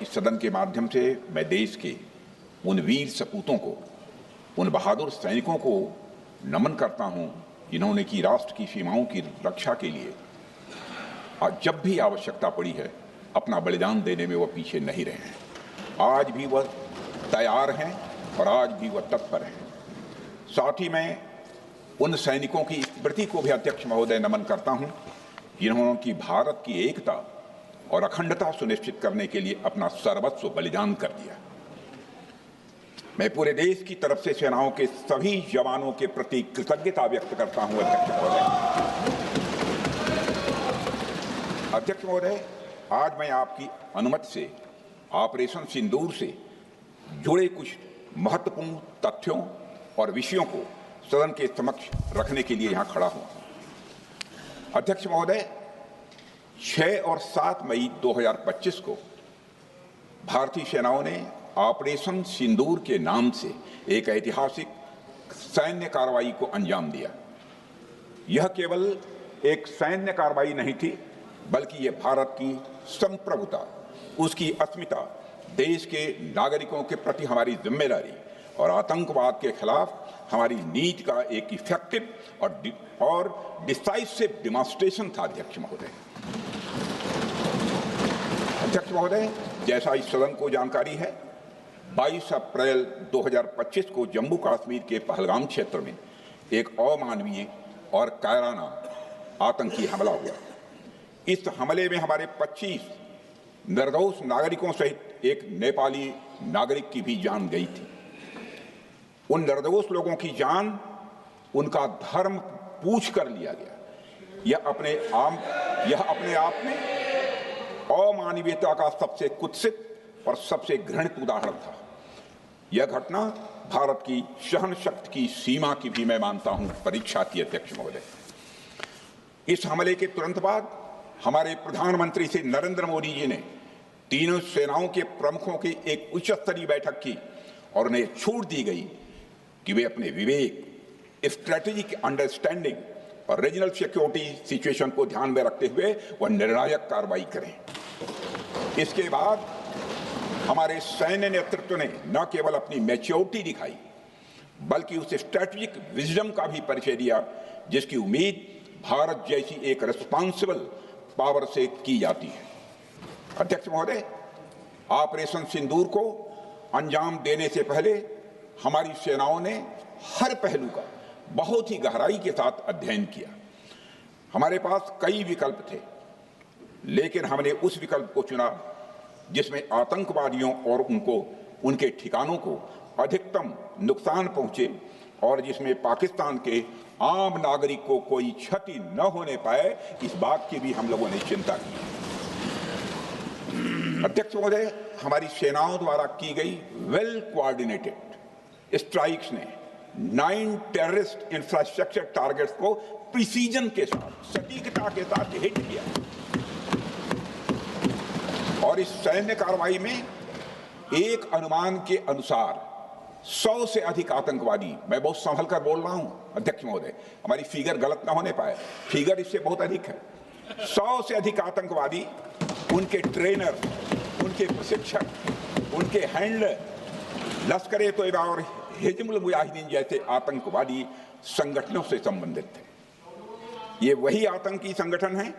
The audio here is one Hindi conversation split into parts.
इस सदन के माध्यम से मैं देश के उन वीर सपूतों को, उन बहादुर सैनिकों को नमन करता हूं जिन्होंने की राष्ट्र की सीमाओं की रक्षा के लिए जब भी आवश्यकता पड़ी है अपना बलिदान देने में वह पीछे नहीं रहे हैं। आज भी वह तैयार हैं और आज भी वह तत्पर हैं। साथ ही मैं उन सैनिकों की स्मृति को भी अध्यक्ष महोदय नमन करता हूं जिन्होंने की भारत की एकता और अखंडता सुनिश्चित करने के लिए अपना सर्वस्व बलिदान कर दिया। मैं पूरे देश की तरफ से सेनाओं के सभी जवानों के प्रति कृतज्ञता व्यक्त करता हूं अध्यक्ष महोदय। अध्यक्ष महोदय, आज मैं आपकी अनुमति से ऑपरेशन सिंदूर से जुड़े कुछ महत्वपूर्ण तथ्यों और विषयों को सदन के समक्ष रखने के लिए यहां खड़ा हूं। अध्यक्ष महोदय, 6 और 7 मई 2025 को भारतीय सेनाओं ने ऑपरेशन सिंदूर के नाम से एक ऐतिहासिक सैन्य कार्रवाई को अंजाम दिया। यह केवल एक सैन्य कार्रवाई नहीं थी, बल्कि यह भारत की संप्रभुता, उसकी अस्मिता, देश के नागरिकों के प्रति हमारी जिम्मेदारी और आतंकवाद के खिलाफ हमारी नीति का एक इफेक्टिव और डिसाइसिव डिमॉन्स्ट्रेशन था। अध्यक्ष महोदय, जैसा इस सदन को जानकारी है, 22 अप्रैल 2025 को जम्मू कश्मीर के पहलगाम क्षेत्र में एक अमानवीय और कायराना आतंकी हमला हुआ। इस हमले में हमारे 25 निर्दोष नागरिकों सहित एक नेपाली नागरिक की भी जान गई थी। उन निर्दोष लोगों की जान उनका धर्म पूछ कर लिया गया। यह अपने आप में अमानवीयता का सबसे कुत्सित और सबसे घृणित उदाहरण था। यह घटना भारत की सहन शक्ति की सीमा की भी मैं मानता हूं परीक्षा थी। अध्यक्ष महोदय, इस हमले के तुरंत बाद हमारे प्रधानमंत्री श्री नरेंद्र मोदी जी ने तीनों सेनाओं के प्रमुखों की एक उच्च स्तरीय बैठक की और उन्हें छूट दी गई कि वे अपने विवेक, स्ट्रेटेजिक अंडरस्टैंडिंग और रीजनल सिक्योरिटी सिचुएशन को ध्यान में रखते हुए वह निर्णायक कार्रवाई करें। इसके बाद हमारे सैन्य नेतृत्व ने न केवल अपनी मैच्योरिटी दिखाई, बल्कि उस स्ट्रेटेजिक विजडम का भी परिचय दिया जिसकी उम्मीद भारत जैसी एक रिस्पॉन्सिबल पावर से की जाती है। अध्यक्ष महोदय, ऑपरेशन सिंदूर को अंजाम देने से पहले हमारी सेनाओं ने हर पहलू का बहुत ही गहराई के साथ अध्ययन किया। हमारे पास कई विकल्प थे, लेकिन हमने उस विकल्प को चुना जिसमें आतंकवादियों और उनके ठिकानों को अधिकतम नुकसान पहुंचे और जिसमें पाकिस्तान के आम नागरिक को कोई क्षति न होने पाए, इस बात की भी हम लोगों ने चिंता की। अध्यक्ष महोदय, हमारी सेनाओं द्वारा की गई वेल कोऑर्डिनेटेड स्ट्राइक्स ने 9 टेररिस्ट इंफ्रास्ट्रक्चर टारगेट्स को प्रिसीजन के साथ, सटीकता के साथ हिट किया और इस सैन्य कार्रवाई में एक अनुमान के अनुसार 100 से अधिक आतंकवादी, मैं बहुत संभल कर बोल रहा हूं अध्यक्ष महोदय, हमारी फिगर गलत ना होने पाए, फिगर इससे बहुत अधिक है। 100 से अधिक आतंकवादी, उनके ट्रेनर, उनके प्रशिक्षक, उनके हैंडलर लश्कर-ए तोयबा और हिजबुल मुजाहिदीन जैसे आतंकवादी संगठनों से संबंधित थे। ये वही आतंकी संगठन हैं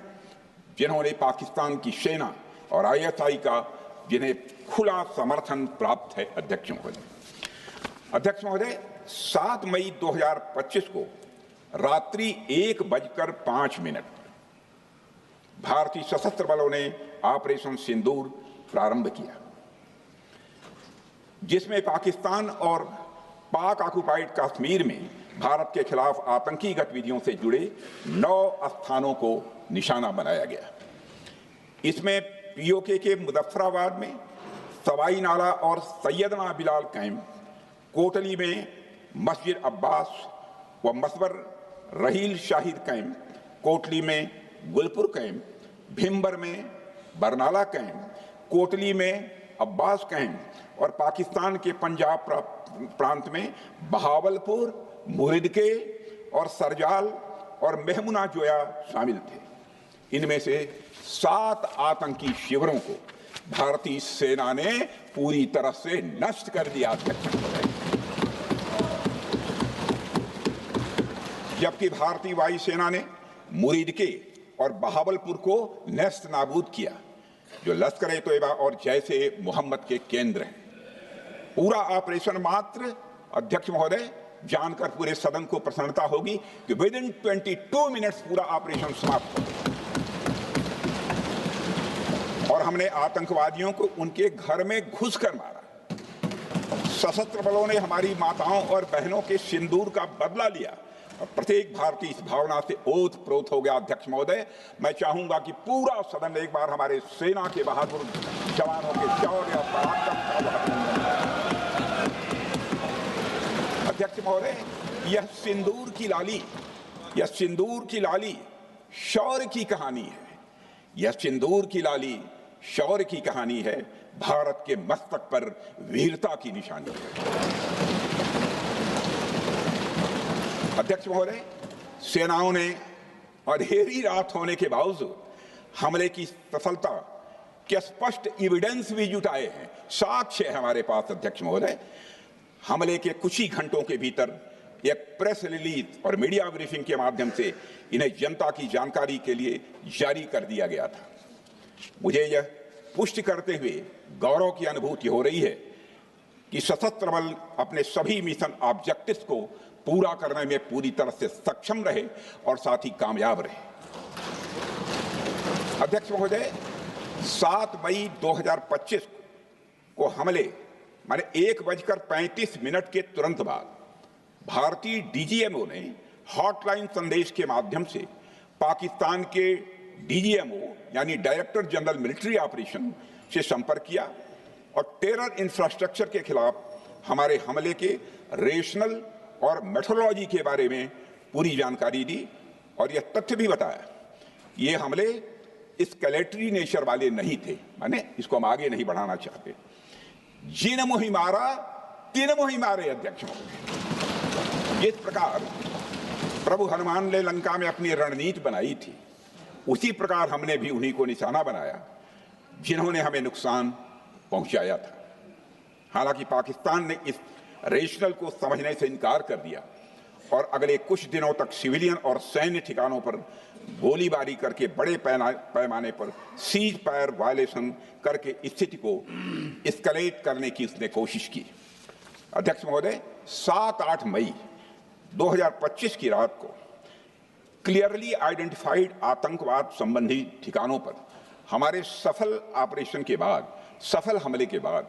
जिन्होंने पाकिस्तान की सेना और ISI का जिन्हें खुला समर्थन प्राप्त है। अध्यक्ष महोदय, 7 मई 2025 को रात्रि 1:05 भारतीय सशस्त्र बलों ने ऑपरेशन सिंदूर प्रारंभ किया, जिसमें पाकिस्तान और पाक ऑक्युपाइड कश्मीर में भारत के खिलाफ आतंकी गतिविधियों से जुड़े 9 स्थानों को निशाना बनाया गया। इसमें POK के मुजफ्फराबाद में सवाई नाला और सैयदना बिलाल कैंप, कोटली में मस्जिद अब्बास व मसबर रहील शाहिद कैंप, कोटली में गुलपुर कैंप, भिम्बर में बरनाला कैंप, कोटली में अब्बास कैंप और पाकिस्तान के पंजाब प्रांत में बहावलपुर, मुहिदके और सरजाल और मेहमुना जोया शामिल थे। इनमें से 7 आतंकी शिविरों को भारतीय सेना ने पूरी तरह से नष्ट कर दिया। जबकि भारतीय वायुसेना ने मुरीदके और बहावलपुर को नेस्त नाबूद किया, जो लश्कर-ए-तोयबा और जैश ए मोहम्मद के केंद्र हैं। पूरा ऑपरेशन मात्र, अध्यक्ष महोदय, जानकर पूरे सदन को प्रसन्नता होगी कि विदिन 22 मिनट्स पूरा ऑपरेशन समाप्त हो गया और हमने आतंकवादियों को उनके घर में घुसकर मारा। सशस्त्र बलों ने हमारी माताओं और बहनों के सिंदूर का बदला लिया और प्रत्येक भारतीय इस भावना से ओत-प्रोत हो गया। अध्यक्ष महोदय, मैं चाहूंगा कि पूरा सदन एक बार हमारे सेना के बहादुर जवानों के शौर्य और पराक्रम का अभिनंदन करे। अध्यक्ष महोदय, यह सिंदूर की लाली शौर्य की कहानी है। यह सिंदूर की लाली शौर्य की कहानी है, भारत के मस्तक पर वीरता की निशानी है। अध्यक्ष महोदय, सेनाओं ने अंधेरी रात होने के बावजूद हमले की सफलता के स्पष्ट एविडेंस भी जुटाए हैं, साक्ष्य है हमारे पास। अध्यक्ष महोदय, हमले के कुछ ही घंटों के भीतर एक प्रेस रिलीज और मीडिया ब्रीफिंग के माध्यम से इन्हें जनता की जानकारी के लिए जारी कर दिया गया था। मुझे यह पुष्टि करते हुए गौरव की अनुभूति हो रही है कि सशस्त्र बल अपने सभी मिशन ऑब्जेक्टिव्स को पूरा करने में पूरी तरह से सक्षम रहे और साथ ही कामयाब रहे। अध्यक्ष महोदय, 7 मई 2025 को हमले माने 1:35 के तुरंत बाद भारतीय डीजीएमओ ने हॉटलाइन संदेश के माध्यम से पाकिस्तान के डीजीएमओ यानी डायरेक्टर जनरल मिलिट्री ऑपरेशन से संपर्क किया और टेरर इंफ्रास्ट्रक्चर के खिलाफ हमारे हमले के रेशनल और मेथोडोलॉजी के बारे में पूरी जानकारी दी और यह तथ्य भी बताया ये हमले एस्केलेटरी नेचर वाले नहीं थे, माने इसको हम आगे नहीं बढ़ाना चाहते। जिन मोहि मारा तीन मोहि मारे। अध्यक्ष महोदय, जिस प्रकार प्रभु हनुमान ने लंका में अपनी रणनीति बनाई थी, उसी प्रकार हमने भी उन्हीं को निशाना बनाया जिन्होंने हमें नुकसान पहुंचाया था। हालांकि पाकिस्तान ने इस रेशनल को समझने से इनकार कर दिया और अगले कुछ दिनों तक सिविलियन और सैन्य ठिकानों पर गोलीबारी करके बड़े पैमाने पर सीज फायर वायलेशन करके स्थिति को एस्केलेट करने की उसने कोशिश की। अध्यक्ष महोदय, 7-8 मई 2025 की रात को क्लियरली आइडेंटिफाइड आतंकवाद संबंधी ठिकानों पर हमारे सफल ऑपरेशन के बाद, सफल हमले के बाद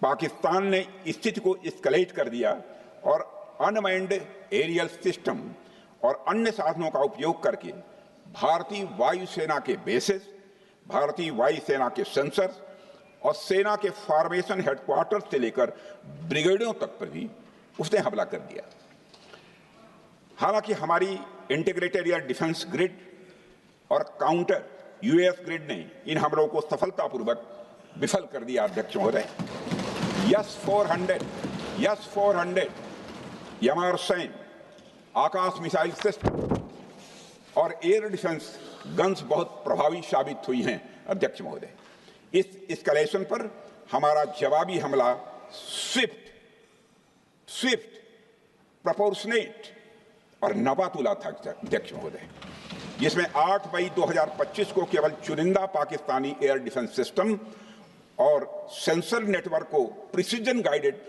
पाकिस्तान ने स्थिति को एस्केलेट कर दिया और अनमैन्ड एरियल सिस्टम और अन्य साधनों का उपयोग करके भारतीय वायुसेना के बेसेस, भारतीय वायुसेना के सेंसर्स और सेना के फॉर्मेशन हेडक्वार्टर से लेकर ब्रिगेडों तक पर भी उसने हमला कर दिया। हालांकि हमारी इंटीग्रेटेड एयर डिफेंस ग्रिड और काउंटर यूएस ग्रिड ने इन हमलों को सफलतापूर्वक विफल कर दिया। अध्यक्ष महोदय, यस-400 यमारसैन आकाश मिसाइल सिस्टम और एयर डिफेंस गन्स बहुत प्रभावी साबित हुई हैं। अध्यक्ष महोदय, इस एस्केलेशन पर हमारा जवाबी हमला स्विफ्ट, प्रोपोर्शनेट और नवातुला था। अध्यक्ष महोदय, जिसमें 8 मई 2025 को केवल चुनिंदा पाकिस्तानी एयर डिफेंस सिस्टम और सेंसर नेटवर्क को प्रिसीजन गाइडेड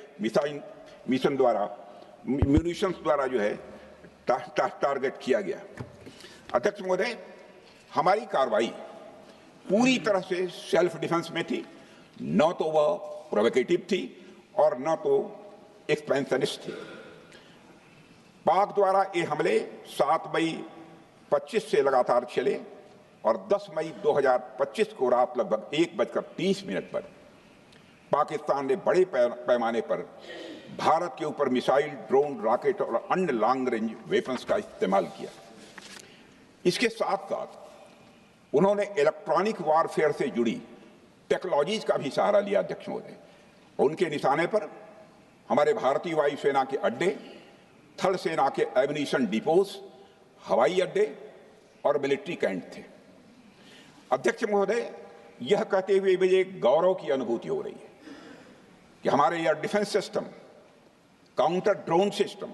मिशन द्वारा म्यूनिशंस द्वारा जो है टारगेट किया गया। अध्यक्ष महोदय, हमारी कार्रवाई पूरी तरह से सेल्फ डिफेंस में थी, न तो वह प्रोवोकेटिव थी और न तो एक्सपेंशनिस्ट थी। पाक द्वारा ये हमले 7 मई 25 से लगातार चले और 10 मई 2025 को रात लगभग 1:30 पर पाकिस्तान ने बड़े पैमाने पर भारत के ऊपर मिसाइल, ड्रोन, रॉकेट और अन्य लॉन्ग रेंज वेपन्स का इस्तेमाल किया। इसके साथ साथ उन्होंने इलेक्ट्रॉनिक वारफेयर से जुड़ी टेक्नोलॉजीज का भी सहारा लिया। अध्यक्ष महोदय, उनके निशाने पर हमारे भारतीय वायुसेना के अड्डे, थल सेना के एमिनिशन डिपोज, हवाई अड्डे और मिलिट्री कैंट थे। अध्यक्ष महोदय, यह कहते हुए मुझे गौरव की अनुभूति हो रही है कि हमारे air defence system, counter drone system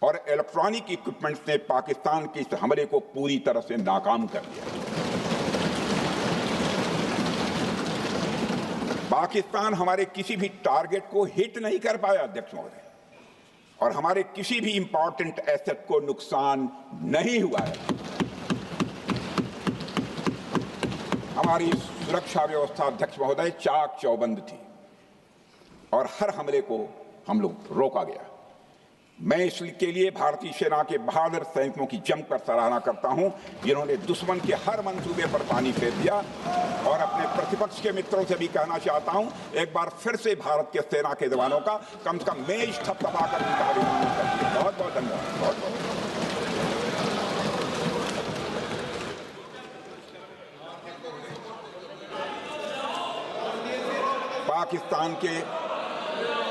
और इलेक्ट्रॉनिक इक्विपमेंट्स ने पाकिस्तान के इस हमले को पूरी तरह से नाकाम कर दिया। पाकिस्तान हमारे किसी भी टारगेट को हिट नहीं कर पाया अध्यक्ष महोदय, और हमारे किसी भी इंपॉर्टेंट एसेट को नुकसान नहीं हुआ है। हमारी सुरक्षा व्यवस्था अध्यक्ष महोदय चाक चौबंद थी और हर हमले को हम लोग रोका गया। मैं इसके लिए भारतीय सेना के बहादुर सैनिकों की जमकर सराहना करता हूं, जिन्होंने दुश्मन के हर मंसूबे पर पानी फेर दिया। और अपने प्रतिपक्ष के मित्रों से भी कहना चाहता हूं, एक बार फिर से भारत के सेना के जवानों का कम से कम मेज थपथपाकर उनका अभिनंदन करिए। बहुत बहुत धन्यवाद। बहुत बहुत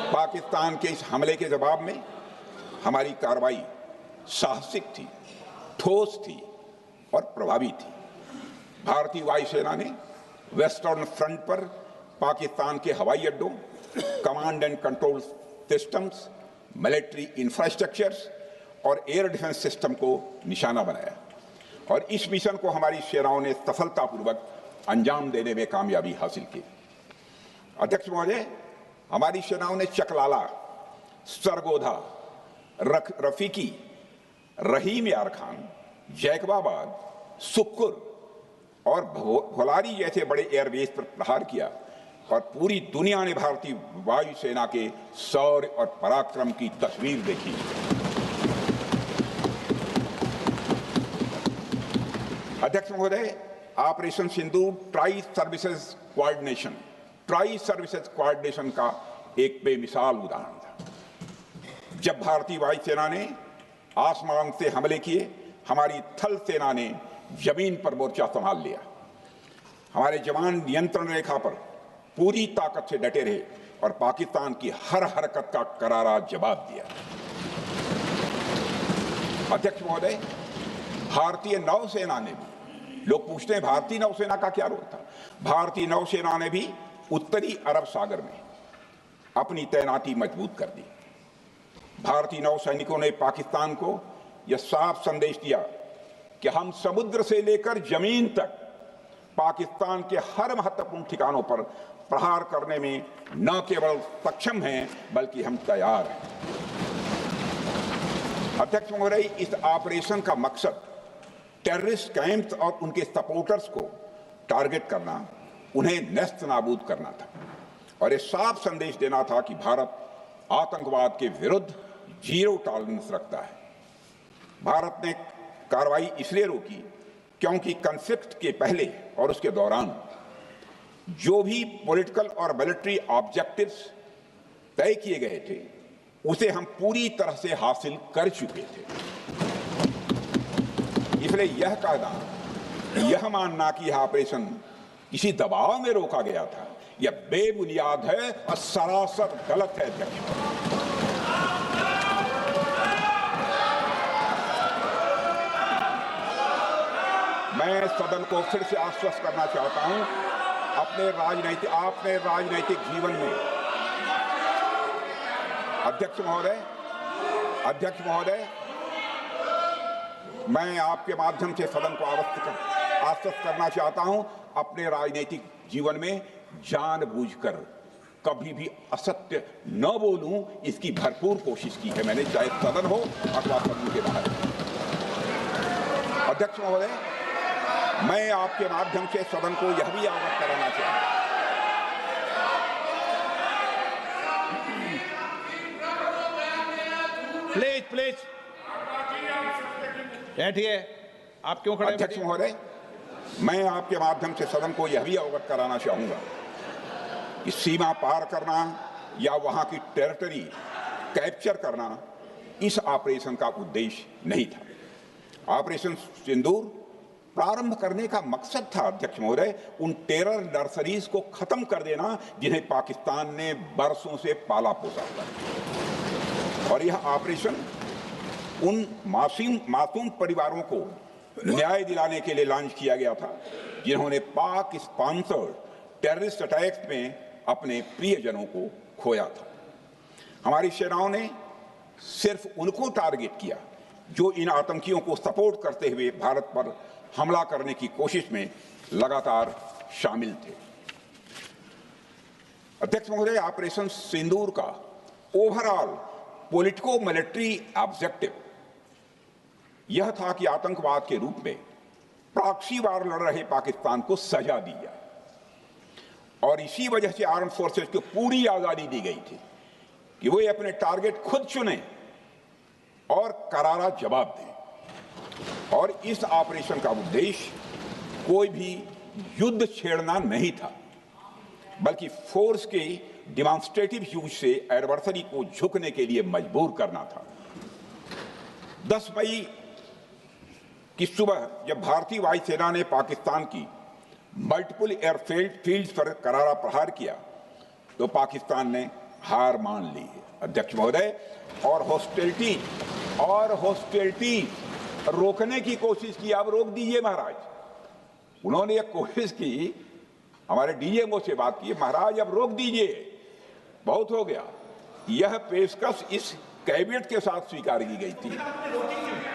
पाकिस्तान के इस हमले के जवाब में हमारी कार्रवाई साहसिक थी, ठोस थी और प्रभावी थी। भारतीय वायुसेना ने वेस्टर्न फ्रंट पर पाकिस्तान के हवाई अड्डों, command and control systems, military infrastructures और एयर डिफेंस सिस्टम को निशाना बनाया और इस मिशन को हमारी सेनाओं ने सफलतापूर्वक अंजाम देने में कामयाबी हासिल की। अध्यक्ष महोदय, हमारी सेनाओं ने चकलाला, सरगोधा, रफीकी, रहीम यार खान, जैकबाबाद, सुक्कुर और भोलारी जैसे एयर एयरबेस पर प्रहार किया और पूरी दुनिया ने भारतीय वायुसेना के शौर्य और पराक्रम की तस्वीर देखी। अध्यक्ष महोदय, ऑपरेशन सिंदूर ट्राई सर्विसेज कोऑर्डिनेशन का एक बेमिसाल उदाहरण था। जब भारतीय वायुसेना ने आसमान से हमले किए, हमारी थल सेना ने जमीन पर मोर्चा संभाल लिया। हमारे जवान नियंत्रण रेखा पर पूरी ताकत से डटे रहे और पाकिस्तान की हर हरकत का करारा जवाब दिया। अध्यक्ष महोदय, भारतीय नौसेना ने भी, लोग पूछते हैं भारतीय नौसेना का क्या रोल था, भारतीय नौसेना ने भी उत्तरी अरब सागर में अपनी तैनाती मजबूत कर दी। भारतीय नौसैनिकों ने पाकिस्तान को यह साफ संदेश दिया कि हम समुद्र से लेकर जमीन तक पाकिस्तान के हर महत्वपूर्ण ठिकानों पर प्रहार करने में न केवल सक्षम हैं बल्कि हम तैयार हैं। अध्यक्ष महोदय, इस ऑपरेशन का मकसद टेररिस्ट कैंप्स और उनके सपोर्टर्स को टारगेट करना, उन्हें नेस्त नाबूद करना था और ये साफ संदेश देना था कि भारत आतंकवाद के विरुद्ध जीरो टॉलरेंस रखता है। भारत ने कार्रवाई इसलिए रोकी क्योंकि कॉन्फ्लिक्ट के पहले और उसके दौरान जो भी पॉलिटिकल और मिलिट्री ऑब्जेक्टिव्स तय किए गए थे उसे हम पूरी तरह से हासिल कर चुके थे। इसलिए यह कहना, यह मानना कि यह ऑपरेशन किसी दबाव में रोका गया था, यह बेबुनियाद है और सरासर गलत है। मैं सदन को फिर से आश्वस्त करना चाहता हूं, अपने राजनीतिक जीवन में अध्यक्ष महोदय, मैं आपके माध्यम से सदन को आश्वस्त करना चाहता हूं, अपने राजनीतिक जीवन में जानबूझकर कभी भी असत्य न बोलूं, इसकी भरपूर कोशिश की है मैंने, चाहे सदन हो अथवा सदन के बाहर। अध्यक्ष महोदय, मैं आपके माध्यम से सदन को यह भी अवगत कराना चाहता हूं, प्लीज बैठिए। आप क्यों खड़े? अध्यक्ष महोदय, मैं आपके माध्यम से सदन को यह भी अवगत कराना चाहूंगा कि सीमा पार करना या वहां की टेरिटरी कैप्चर करना इस ऑपरेशन का उद्देश्य नहीं था। ऑपरेशन सिंदूर प्रारंभ करने का मकसद था अध्यक्ष महोदय, उन टेरर नर्सरीज को खत्म कर देना जिन्हें पाकिस्तान ने बरसों से पाला पोसा था। और यह ऑपरेशन उन मासूम परिवारों को न्याय दिलाने के लिए लॉन्च किया गया था, जिन्होंने पाक स्पॉन्सर्ड टेररिस्ट अटैक्स में अपने प्रियजनों को खोया था। हमारी सेनाओं ने सिर्फ उनको टारगेट किया जो इन आतंकियों को सपोर्ट करते हुए भारत पर हमला करने की कोशिश में लगातार शामिल थे। अध्यक्ष महोदय, ऑपरेशन सिंदूर का ओवरऑल पॉलिटिको मिलिट्री ऑब्जेक्टिव यह था कि आतंकवाद के रूप में प्रॉक्सी वार लड़ रहे पाकिस्तान को सजा दी जाए, और इसी वजह से आर्म फोर्सेस को पूरी आजादी दी गई थी कि वे अपने टारगेट खुद चुनें और करारा जवाब दें। और इस ऑपरेशन का उद्देश्य कोई भी युद्ध छेड़ना नहीं था, बल्कि फोर्स के डिमॉन्स्ट्रेटिव यूज से एडवर्सरी को झुकने के लिए मजबूर करना था। 10 मई की सुबह जब भारतीय वायुसेना ने पाकिस्तान की मल्टीपल एयरफील्ड पर करारा प्रहार किया तो पाकिस्तान ने हार मान ली है अध्यक्ष महोदय, और हॉस्टिलिटी रोकने की कोशिश की। अब रोक दीजिए महाराज। उन्होंने एक कोशिश की, हमारे डीएमओ से बात की, महाराज अब रोक दीजिए, बहुत हो गया। यह पेशकश इस कैबिनेट के साथ स्वीकार की गई थी।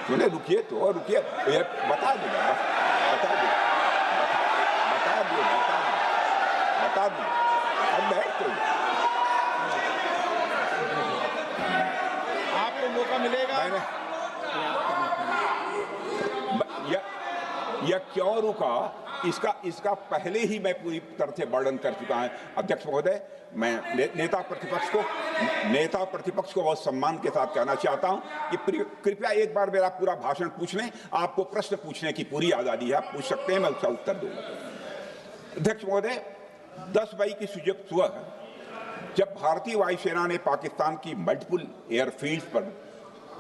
सुने, रुकिए तो रुकिए, बता दूंगा, अब बैठ आपको मौका मिलेगा। यह क्यों रुका, इसका पहले ही मैं पूरी तरह से वर्णन कर चुका हूं अध्यक्ष महोदय। मैं नेता प्रतिपक्ष को बहुत सम्मान के साथ कहना चाहता हूं कि कृपया एक बार मेरा पूरा भाषण पूछ लें। आपको प्रश्न पूछने की पूरी आजादी है, आप पूछ सकते हैं, मैं उसका उत्तर दूंगा। अध्यक्ष महोदय, 10 मई की सुबह जब भारतीय वायुसेना ने पाकिस्तान की मल्टीपल एयरफील्ड पर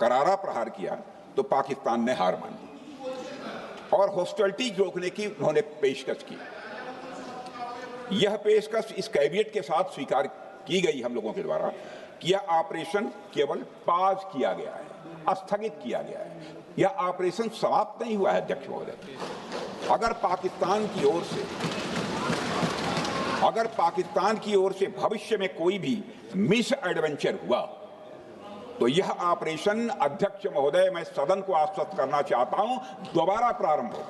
करारा प्रहार किया तो पाकिस्तान ने हार मान ली और हॉस्टिलिटी रोकने की उन्होंने पेशकश की। यह पेशकश इस कैबिनेट के साथ स्वीकार की गई हम लोगों के द्वारा कि यह ऑपरेशन केवल पाज किया गया है, स्थगित किया गया है। यह ऑपरेशन समाप्त नहीं हुआ है अध्यक्ष महोदय। अगर पाकिस्तान की ओर से भविष्य में कोई भी मिस एडवेंचर हुआ तो यह ऑपरेशन, अध्यक्ष महोदय, मैं सदन को आश्वस्त करना चाहता हूं, दोबारा प्रारंभ हो।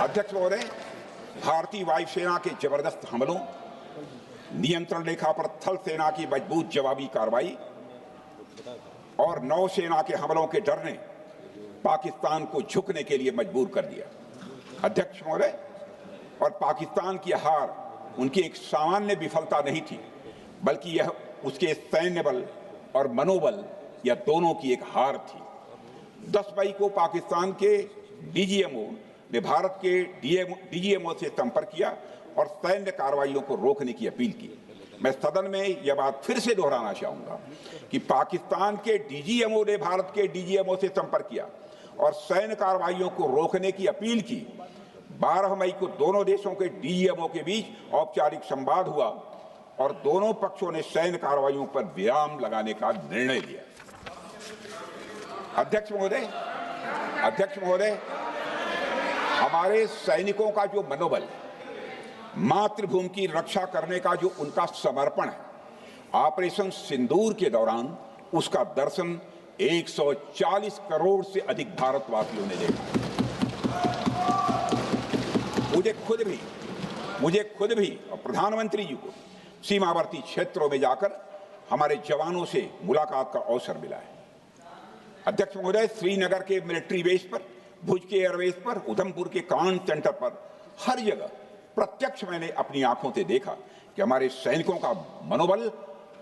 अध्यक्ष महोदय, भारतीय वायुसेना के जबरदस्त हमलों, नियंत्रण रेखा पर थल सेना की मजबूत जवाबी कार्रवाई और नौसेना के हमलों के डर ने पाकिस्तान को झुकने के लिए मजबूर कर दिया अध्यक्ष महोदय। और पाकिस्तान की हार उनकी एक सामान्य विफलता नहीं थी, बल्कि यह उसके सैन्य बल और मनोबल, यह दोनों की एक हार थी। 10 मई को पाकिस्तान के डीजीएमओ ने भारत के डीजीएमओ से संपर्क किया और सैन्य कार्रवाइयों को रोकने की अपील की। मैं सदन में यह बात फिर से दोहराना चाहूंगा कि पाकिस्तान के डीजीएमओ ने भारत के डीजीएमओ से संपर्क किया और सैन्य कार्रवाइयों को रोकने की अपील की। 12 मई को दोनों देशों के डीजीएमओ के बीच औपचारिक संवाद हुआ और दोनों पक्षों ने सैन्य कार्रवाइयों पर विराम लगाने का निर्णय लिया। अध्यक्ष महोदय, हमारे सैनिकों का जो मनोबल, मातृभूमि की रक्षा करने का जो उनका समर्पण है, ऑपरेशन सिंदूर के दौरान उसका दर्शन 140 करोड़ से अधिक भारतवासियों ने देखा। मुझे खुद भी और प्रधानमंत्री जी को सीमावर्ती क्षेत्रों में जाकर हमारे जवानों से मुलाकात का अवसर मिला है। अध्यक्ष महोदय, श्रीनगर के मिलिट्री बेस पर, भुज के एयरबेस पर, उधमपुर के कमांड सेंटर पर, हर जगह प्रत्यक्ष मैंने अपनी आंखों से देखा कि हमारे सैनिकों का मनोबल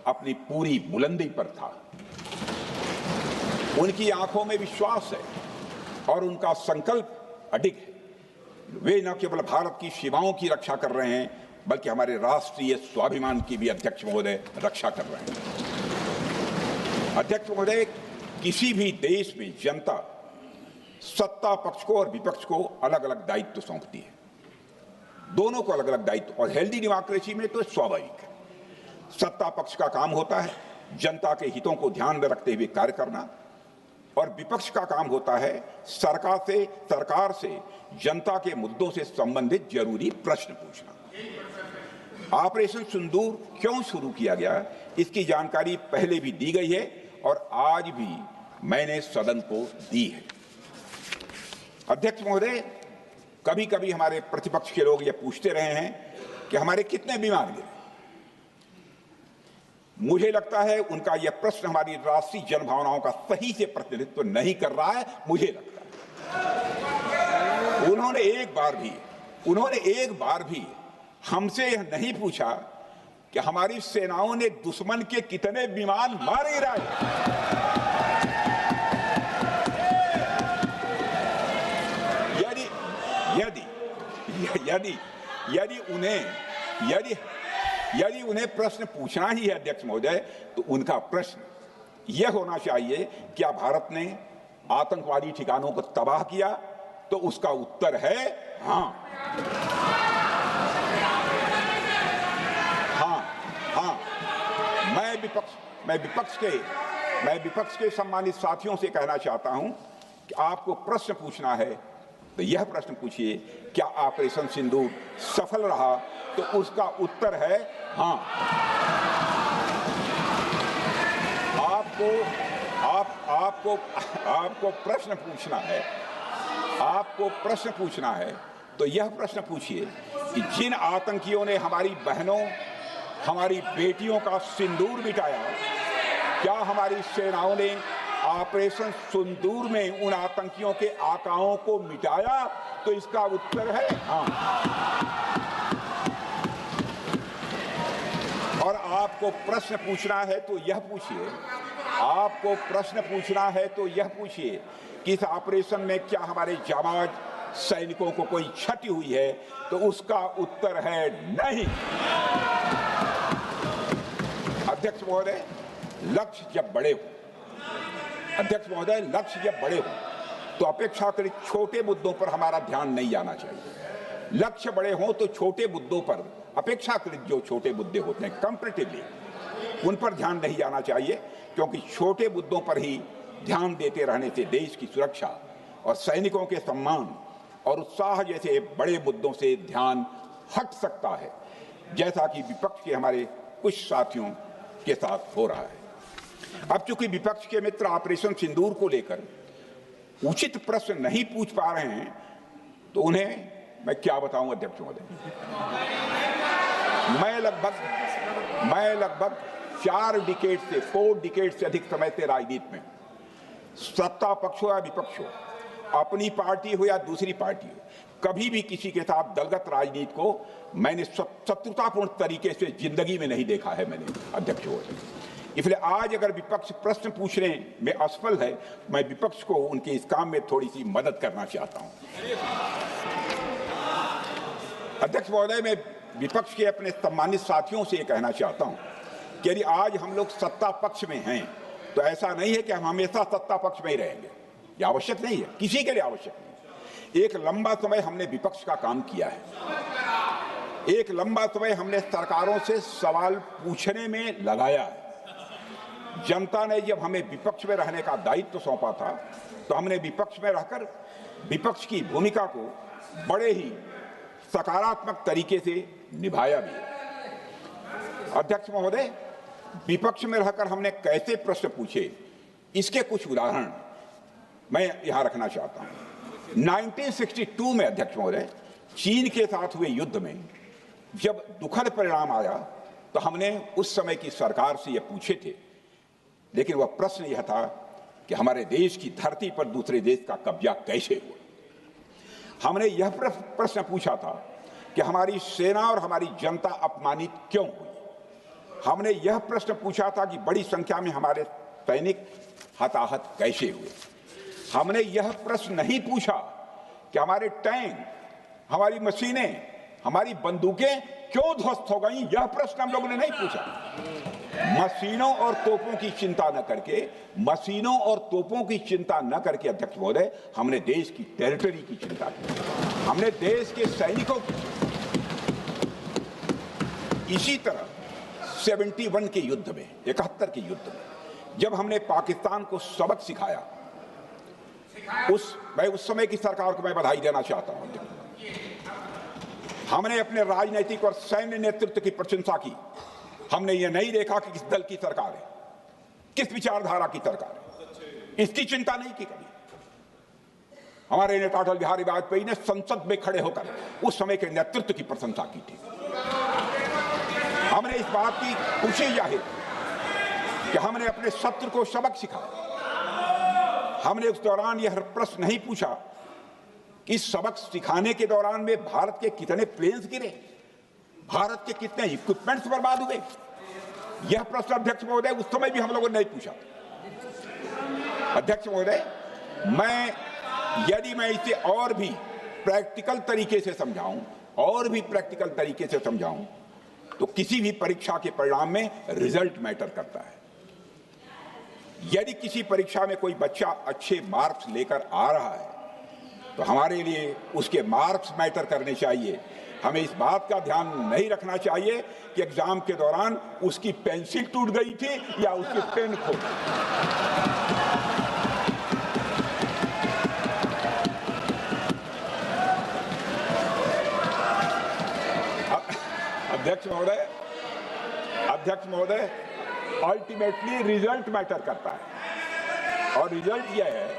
अपनी पूरी बुलंदी पर था। उनकी आंखों में विश्वास है और उनका संकल्प अडिग है। वे न केवल भारत की सीमाओं की रक्षा कर रहे हैं, बल्कि हमारे राष्ट्रीय स्वाभिमान की भी अध्यक्ष महोदय रक्षा कर रहे हैं। अध्यक्ष महोदय, किसी भी देश में जनता सत्ता पक्ष को और विपक्ष को अलग अलग दायित्व सौंपती है, दोनों को अलग अलग दायित्व, और हेल्दी डेमोक्रेसी में तो स्वाभाविक है। सत्ता पक्ष का काम होता है जनता के हितों को ध्यान में रखते हुए कार्य करना, और विपक्ष का काम होता है सरकार से जनता के मुद्दों से संबंधित जरूरी प्रश्न पूछना। ऑपरेशन सिंदूर क्यों शुरू किया गया, इसकी जानकारी पहले भी दी गई है और आज भी मैंने सदन को दी है। अध्यक्ष महोदय, कभी कभी हमारे प्रतिपक्ष के लोग ये पूछते रहे हैं कि हमारे कितने बीमार गिरे। मुझे लगता है उनका यह प्रश्न हमारी राष्ट्रीय जनभावनाओं का सही से प्रतिनिधित्व नहीं कर रहा है। मुझे लगता है उन्होंने एक बार भी हमसे यह नहीं पूछा कि हमारी सेनाओं ने दुश्मन के कितने विमान मार गिराए। यदि उन्हें प्रश्न पूछना ही है अध्यक्ष महोदय, तो उनका प्रश्न यह होना चाहिए, क्या भारत ने आतंकवादी ठिकानों को तबाह किया? तो उसका उत्तर है हाँ। मैं विपक्ष के सम्मानित साथियों से कहना चाहता हूं कि आपको प्रश्न पूछना है तो यह प्रश्न पूछिए, क्या ऑपरेशन सिंदूर सफल रहा? तो उसका उत्तर है हाँ। आपको प्रश्न पूछना है तो यह प्रश्न पूछिए कि जिन आतंकियों ने हमारी बहनों, हमारी बेटियों का सिंदूर मिटाया, क्या हमारी सेनाओं ने ऑपरेशन सिंदूर में उन आतंकियों के आकाओं को मिटाया? तो इसका उत्तर है हाँ। और आपको प्रश्न पूछना है तो यह पूछिए कि इस ऑपरेशन में क्या हमारे जाबाज सैनिकों को कोई क्षति हुई है? तो उसका उत्तर है नहीं। अध्यक्ष महोदय, लक्ष्य जब बड़े हो तो अपेक्षाकृत छोटे मुद्दों पर हमारा ध्यान नहीं जाना चाहिए। लक्ष्य बड़े हों तो छोटे मुद्दों पर, अपेक्षाकृत जो छोटे मुद्दे होते हैं कंपैरेटिवली, उन पर ध्यान नहीं जाना चाहिए, क्योंकि छोटे मुद्दों पर ही ध्यान देते रहने से देश की सुरक्षा और सैनिकों के सम्मान और उत्साह जैसे बड़े मुद्दों से ध्यान हट सकता है, जैसा कि विपक्ष के हमारे कुछ साथियों के साथ हो रहा है। अब चूंकि विपक्ष के मित्र ऑपरेशन सिंदूर को लेकर उचित प्रश्न नहीं पूछ पा रहे हैं, तो उन्हें मैं क्या बताऊं अध्यक्ष महोदय। मैं लगभग 4 डिकेड से अधिक समय से राजनीति में, सत्ता पक्ष हो या विपक्ष हो, अपनी पार्टी हो या दूसरी पार्टी हो, कभी भी किसी के साथ दलगत राजनीति को मैंने शत्रुतापूर्ण तरीके से जिंदगी में नहीं देखा है मैंने अध्यक्ष महोदय। इसलिए आज अगर विपक्ष प्रश्न पूछने में असफल है, मैं विपक्ष को उनके इस काम में थोड़ी सी मदद करना चाहता हूं। अध्यक्ष महोदय, मैं विपक्ष के अपने सम्मानित साथियों से कहना चाहता हूं कि यदि आज हम लोग सत्ता पक्ष में हैं, तो ऐसा नहीं है कि हम हमेशा सत्ता पक्ष में ही रहेंगे। यह आवश्यक नहीं है, किसी के लिए आवश्यक नहीं। एक लंबा समय हमने विपक्ष का काम किया है, एक लंबा समय हमने सरकारों से सवाल पूछने में लगाया है। जनता ने जब हमें विपक्ष में रहने का दायित्व सौंपा था, तो हमने विपक्ष में रहकर विपक्ष की भूमिका को बड़े ही सकारात्मक तरीके से निभाया भी। अध्यक्ष महोदय, विपक्ष में रहकर हमने कैसे प्रश्न पूछे, इसके कुछ उदाहरण मैं यहां रखना चाहता हूं। 1962 में अध्यक्ष महोदय, चीन के साथ हुए युद्ध में जब दुखद परिणाम आया, तो हमने उस समय की सरकार से यह पूछे थे, लेकिन वह प्रश्न यह था कि हमारे देश की धरती पर दूसरे देश का कब्जा कैसे हुआ। हमने यह प्रश्न पूछा था कि हमारी सेना और हमारी जनता अपमानित क्यों हुई। हमने यह प्रश्न पूछा था कि बड़ी संख्या में हमारे सैनिक हताहत कैसे हुए। हमने यह प्रश्न नहीं पूछा कि हमारे टैंक, हमारी मशीनें, हमारी बंदूकें क्यों ध्वस्त हो गई। यह प्रश्न हम लोगों ने नहीं पूछा। मशीनों और तोपों की चिंता न करके अध्यक्ष महोदय, हमने देश की टेरिटरी की चिंता की, हमने देश के सैनिकों की। इसी तरह 71 के युद्ध में, 71 के युद्ध में, जब हमने पाकिस्तान को सबक सिखाया, मैं उस समय की सरकार को मैं बधाई देना चाहता हूं। हमने अपने राजनीतिक और सैन्य नेतृत्व की प्रशंसा की। हमने ये नहीं देखा कि किस दल की सरकार है, किस विचारधारा की सरकार है, इसकी चिंता नहीं की कभी। हमारे नेता अटल बिहारी वाजपेयी ने संसद में खड़े होकर उस समय के नेतृत्व की प्रशंसा की थी। हमने इस बात की खुशी जाहिर कि हमने अपने शत्रु को सबक सिखाया। हमने उस दौरान यह प्रश्न नहीं पूछा कि सबक सिखाने के दौरान में भारत के कितने प्लेन्स गिरे, भारत के कितने इक्विपमेंट्स बर्बाद हुए। यह प्रश्न अध्यक्ष महोदय उस समय भी हम लोगों ने नहीं पूछा। अध्यक्ष महोदय, यदि मैं इसे और भी प्रैक्टिकल तरीके से समझाऊं, तो किसी भी परीक्षा के परिणाम में रिजल्ट मैटर करता है। यदि किसी परीक्षा में कोई बच्चा अच्छे मार्क्स लेकर आ रहा है तो हमारे लिए उसके मार्क्स मैटर करने चाहिए। हमें इस बात का ध्यान नहीं रखना चाहिए कि एग्जाम के दौरान उसकी पेंसिल टूट गई थी या उसकी पेन खो गई। अध्यक्ष महोदय, अल्टीमेटली रिजल्ट मैटर करता है और रिजल्ट यह है,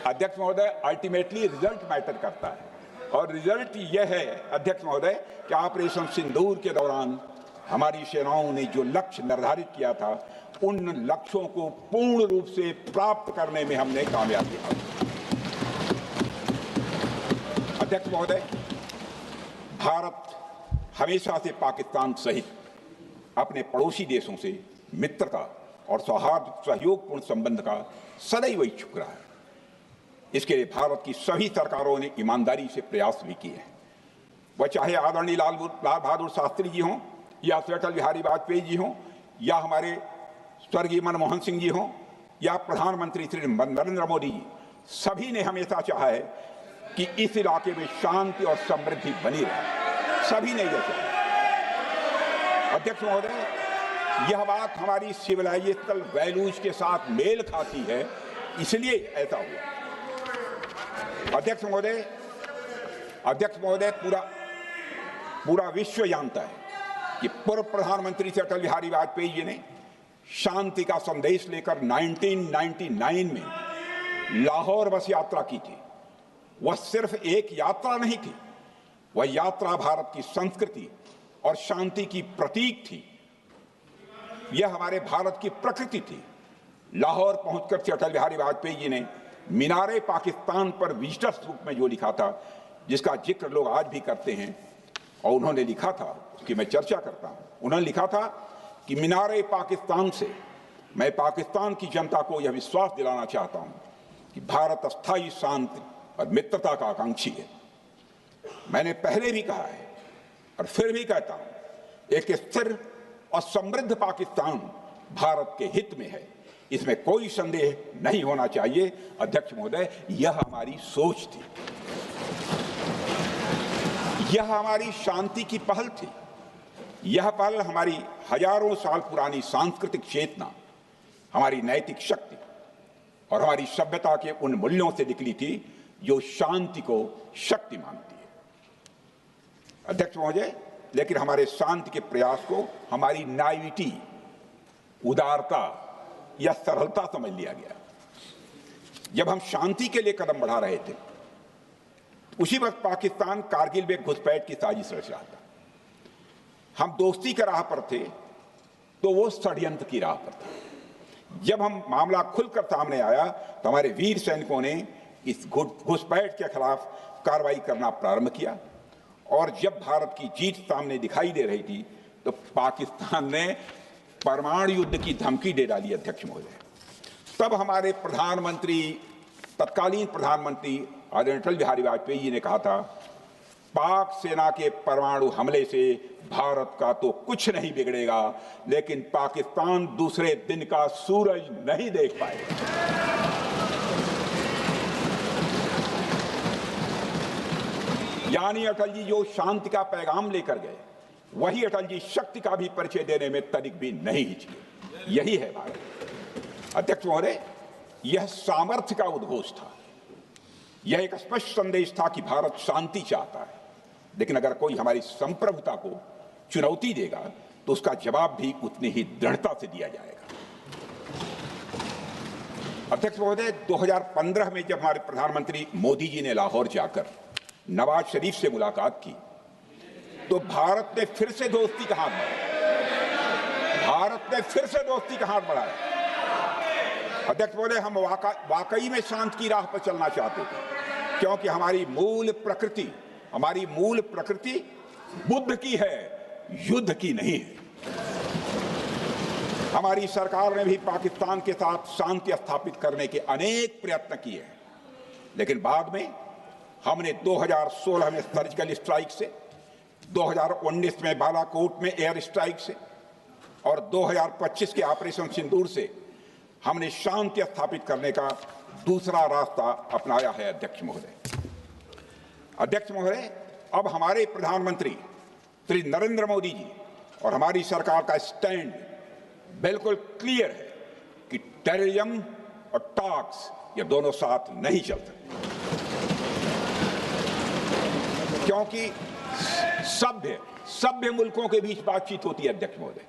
अध्यक्ष महोदय, अल्टीमेटली रिजल्ट मैटर करता है और रिजल्ट यह है अध्यक्ष महोदय कि ऑपरेशन सिंदूर के दौरान हमारी सेनाओं ने जो लक्ष्य निर्धारित किया था, उन लक्ष्यों को पूर्ण रूप से प्राप्त करने में हमने कामयाबी हासिल की। अध्यक्ष महोदय, भारत हमेशा से पाकिस्तान सहित अपने पड़ोसी देशों से मित्रता और सौहार्द सहयोगपूर्ण संबंध का सदैव इच्छुक रहा है। इसके लिए भारत की सभी सरकारों ने ईमानदारी से प्रयास भी किए हैं। वह चाहे आदरणीय लाल बहादुर शास्त्री जी हों या अटल बिहारी वाजपेयी जी हों या हमारे स्वर्गीय मनमोहन सिंह जी हों या प्रधानमंत्री श्री नरेंद्र मोदी जी, सभी ने हमेशा चाहा है कि इस इलाके में शांति और समृद्धि बनी रहे। सभी ने यह चाहा। अध्यक्ष महोदय, यह बात हमारी सिविलाइजेशनल वैल्यूज के साथ मेल खाती है, इसलिए ऐसा हुआ। अध्यक्ष महोदय, पूरा विश्व जानता है कि पूर्व प्रधानमंत्री से अटल बिहारी वाजपेयी जी ने शांति का संदेश लेकर 1999 में लाहौर बस यात्रा की थी। वह सिर्फ एक यात्रा नहीं थी, वह यात्रा भारत की संस्कृति और शांति की प्रतीक थी। यह हमारे भारत की प्रकृति थी। लाहौर पहुंचकर से अटल बिहारी वाजपेयी जी ने मीनारे पाकिस्तान पर विजिटर्स रूप में जो लिखा था, जिसका जिक्र लोग आज भी करते हैं, और उन्होंने लिखा था, उसकी मैं चर्चा करता हूं। उन्होंने लिखा था कि मीनारे पाकिस्तान से मैं पाकिस्तान की जनता को यह विश्वास दिलाना चाहता हूं कि भारत अस्थायी शांति और मित्रता का आकांक्षी है। मैंने पहले भी कहा है और फिर भी कहता हूं, एक स्थिर और समृद्ध पाकिस्तान भारत के हित में है, इसमें कोई संदेह नहीं होना चाहिए। अध्यक्ष महोदय, यह हमारी सोच थी, यह हमारी शांति की पहल थी। यह पहल हमारी हजारों साल पुरानी सांस्कृतिक चेतना, हमारी नैतिक शक्ति और हमारी सभ्यता के उन मूल्यों से निकली थी जो शांति को शक्ति मानती है। अध्यक्ष महोदय, लेकिन हमारे शांति के प्रयास को हमारी नाइविटी, उदारता या सरलता समझ लिया गया। जब हम शांति के लिए कदम बढ़ा रहे थे, उसी वक्त पाकिस्तान कारगिल में घुसपैठ की साजिश रच रहा था। हम दोस्ती के राह पर थे तो वो षड्यंत्र की राह पर था। जब हम मामला खुलकर सामने आया तो हमारे वीर सैनिकों ने इस घुसपैठ के खिलाफ कार्रवाई करना प्रारंभ किया, और जब भारत की जीत सामने दिखाई दे रही थी तो पाकिस्तान ने परमाणु युद्ध की धमकी दे डाली। अध्यक्ष महोदय, तब हमारे तत्कालीन प्रधानमंत्री आदरणीय अटल बिहारी वाजपेयी जी ने कहा था, पाक सेना के परमाणु हमले से भारत का तो कुछ नहीं बिगड़ेगा, लेकिन पाकिस्तान दूसरे दिन का सूरज नहीं देख पाएगा। यानी अटल जी जो शांति का पैगाम लेकर गए, वही अटल जी शक्ति का भी परिचय देने में तनिक भी नहीं हिचके। यही है भारत। अध्यक्ष महोदय, यह सामर्थ्य का उद्घोष था। यह एक स्पष्ट संदेश था कि भारत शांति चाहता है, लेकिन अगर कोई हमारी संप्रभुता को चुनौती देगा तो उसका जवाब भी उतनी ही दृढ़ता से दिया जाएगा। अध्यक्ष महोदय, 2015 में जब हमारे प्रधानमंत्री मोदी जी ने लाहौर जाकर नवाज शरीफ से मुलाकात की तो भारत ने फिर से दोस्ती का हाथ बढ़ाया। भारत ने फिर से दोस्ती का हाथ बढ़ाया। अध्यक्ष महोदय, हम वाकई में शांति की राह पर चलना चाहते थे, क्योंकि हमारी मूल प्रकृति बुद्ध की है, युद्ध की नहीं है। हमारी सरकार ने भी पाकिस्तान के साथ शांति स्थापित करने के अनेक प्रयत्न किए हैं, लेकिन बाद में हमने 2016 में सर्जिकल स्ट्राइक से, 2019 में बालाकोट में एयर स्ट्राइक से और 2025 के ऑपरेशन सिंदूर से हमने शांति स्थापित करने का दूसरा रास्ता अपनाया है। अध्यक्ष महोदय, अब हमारे प्रधानमंत्री श्री नरेंद्र मोदी जी और हमारी सरकार का स्टैंड बिल्कुल क्लियर है कि टेररिज्म और टॉक्स ये दोनों साथ नहीं चल सकते, क्योंकि सभ्य मुल्कों के बीच बातचीत होती है। अध्यक्ष महोदय,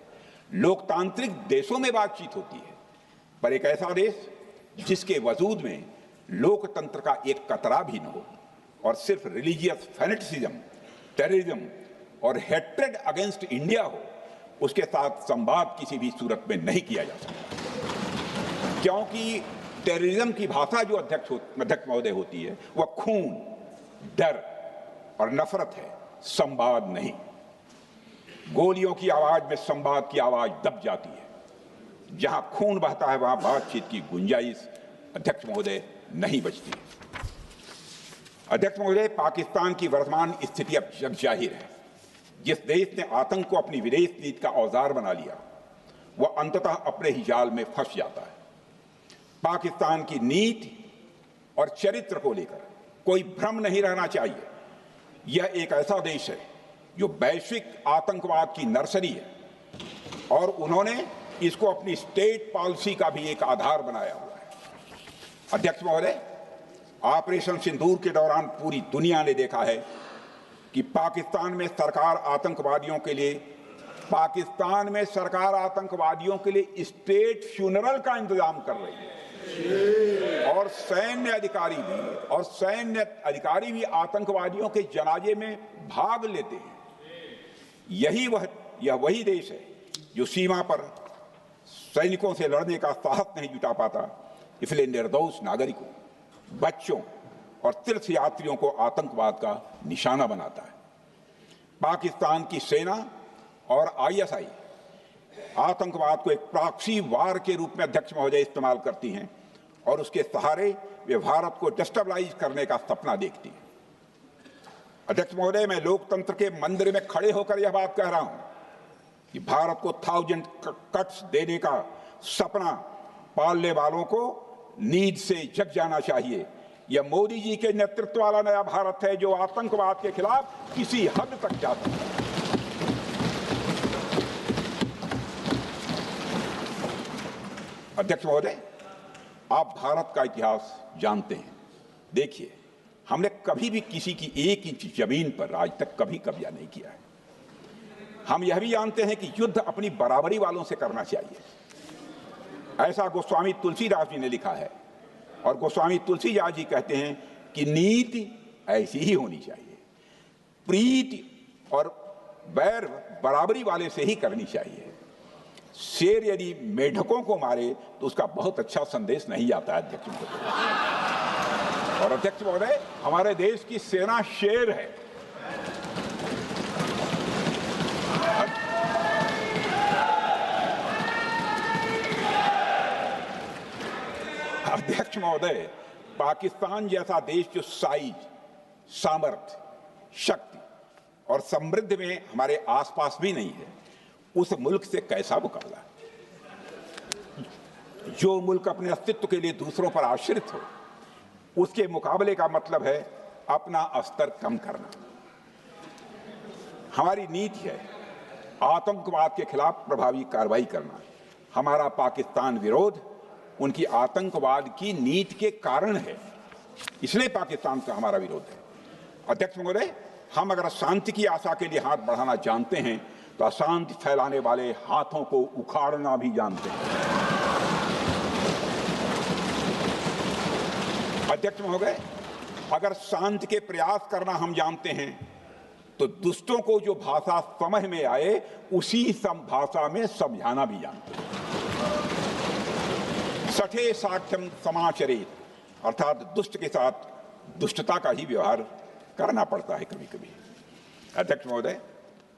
लोकतांत्रिक देशों में बातचीत होती है, पर एक ऐसा देश जिसके वजूद में लोकतंत्र का एक कतरा भी न हो और सिर्फ रिलीजियस फैनेटिसिज्म, टेररिज्म और हेट्रेड अगेंस्ट इंडिया हो, उसके साथ संवाद किसी भी सूरत में नहीं किया जा सकता, क्योंकि टेररिज्म की भाषा जो अध्यक्ष महोदय होती है वह खून, डर और नफरत है, संवाद नहीं। गोलियों की आवाज में संवाद की आवाज दब जाती है। जहां खून बहता है वहां बातचीत की गुंजाइश अध्यक्ष महोदय नहीं बचती। अध्यक्ष महोदय, पाकिस्तान की वर्तमान स्थिति अब जग जाहिर है। जिस देश ने आतंक को अपनी विदेश नीति का औजार बना लिया, वह अंततः अपने ही जाल में फंस जाता है। पाकिस्तान की नीति और चरित्र को लेकर कोई भ्रम नहीं रहना चाहिए। यह एक ऐसा देश है जो वैश्विक आतंकवाद की नर्सरी है और उन्होंने इसको अपनी स्टेट पॉलिसी का भी एक आधार बनाया हुआ है। अध्यक्ष महोदय, ऑपरेशन सिंदूर के दौरान पूरी दुनिया ने देखा है कि पाकिस्तान में सरकार आतंकवादियों के लिए स्टेट फ्यूनरल का इंतजाम कर रही है और सैन्य अधिकारी भी आतंकवादियों के जनाजे में भाग लेते हैं। यह वही देश है जो सीमा पर सैनिकों से लड़ने का साहस नहीं जुटा पाता, इसलिए निर्दोष नागरिकों, बच्चों और तीर्थयात्रियों को आतंकवाद का निशाना बनाता है। पाकिस्तान की सेना और आईएसआई आतंकवाद को एक प्रॉक्सी वार के रूप में अध्यक्ष महोदय इस्तेमाल करती हैं और उसके सहारे वे भारत को डिस्टेबलाइज करने का सपना देखती है। अध्यक्ष महोदय, मैं लोकतंत्र के मंदिर में खड़े होकर यह बात कह रहा हूं कि भारत को 1000 कट्स देने का सपना पालने वालों को नींद से जग जाना चाहिए। यह मोदी जी के नेतृत्व वाला नया भारत है जो आतंकवाद के खिलाफ किसी हद तक जा सकता है। अध्यक्ष महोदय, आप भारत का इतिहास जानते हैं। देखिए, हमने कभी भी किसी की 1 इंच जमीन पर आज तक कभी कब्जा नहीं किया है। हम यह भी जानते हैं कि युद्ध अपनी बराबरी वालों से करना चाहिए। ऐसा गोस्वामी तुलसीदास जी ने लिखा है और गोस्वामी तुलसीदास जी कहते हैं कि नीति ऐसी ही होनी चाहिए, प्रीति और बैर बराबरी वाले से ही करनी चाहिए। शेर यदि मेढकों को मारे तो उसका बहुत अच्छा संदेश नहीं आता है अध्यक्ष महोदय। और अध्यक्ष महोदय, हमारे देश की सेना शेर है। अध्यक्ष महोदय, पाकिस्तान जैसा देश जो साइज, सामर्थ्य, शक्ति और समृद्धि में हमारे आसपास भी नहीं है, उस मुल्क से कैसा मुकाबला? जो मुल्क अपने अस्तित्व के लिए दूसरों पर आश्रित हो, उसके मुकाबले का मतलब है अपना स्तर कम करना। हमारी नीति है आतंकवाद के खिलाफ प्रभावी कार्रवाई करना। हमारा पाकिस्तान विरोध उनकी आतंकवाद की नीति के कारण है, इसलिए पाकिस्तान का हमारा विरोध है। अध्यक्ष महोदय, हम अगर शांति की आशा के लिए हाथ बढ़ाना जानते हैं तो अशांति फैलाने वाले हाथों को उखाड़ना भी जानते हैं। अध्यक्ष महोदय, अगर शांति के प्रयास करना हम जानते हैं तो दुष्टों को जो भाषा समझ में आए उसी भाषा में समझाना भी जानते हैं। सठे साक्ष्यम समाचरेत, अर्थात दुष्ट के साथ दुष्टता का ही व्यवहार करना पड़ता है कभी कभी। अध्यक्ष महोदय,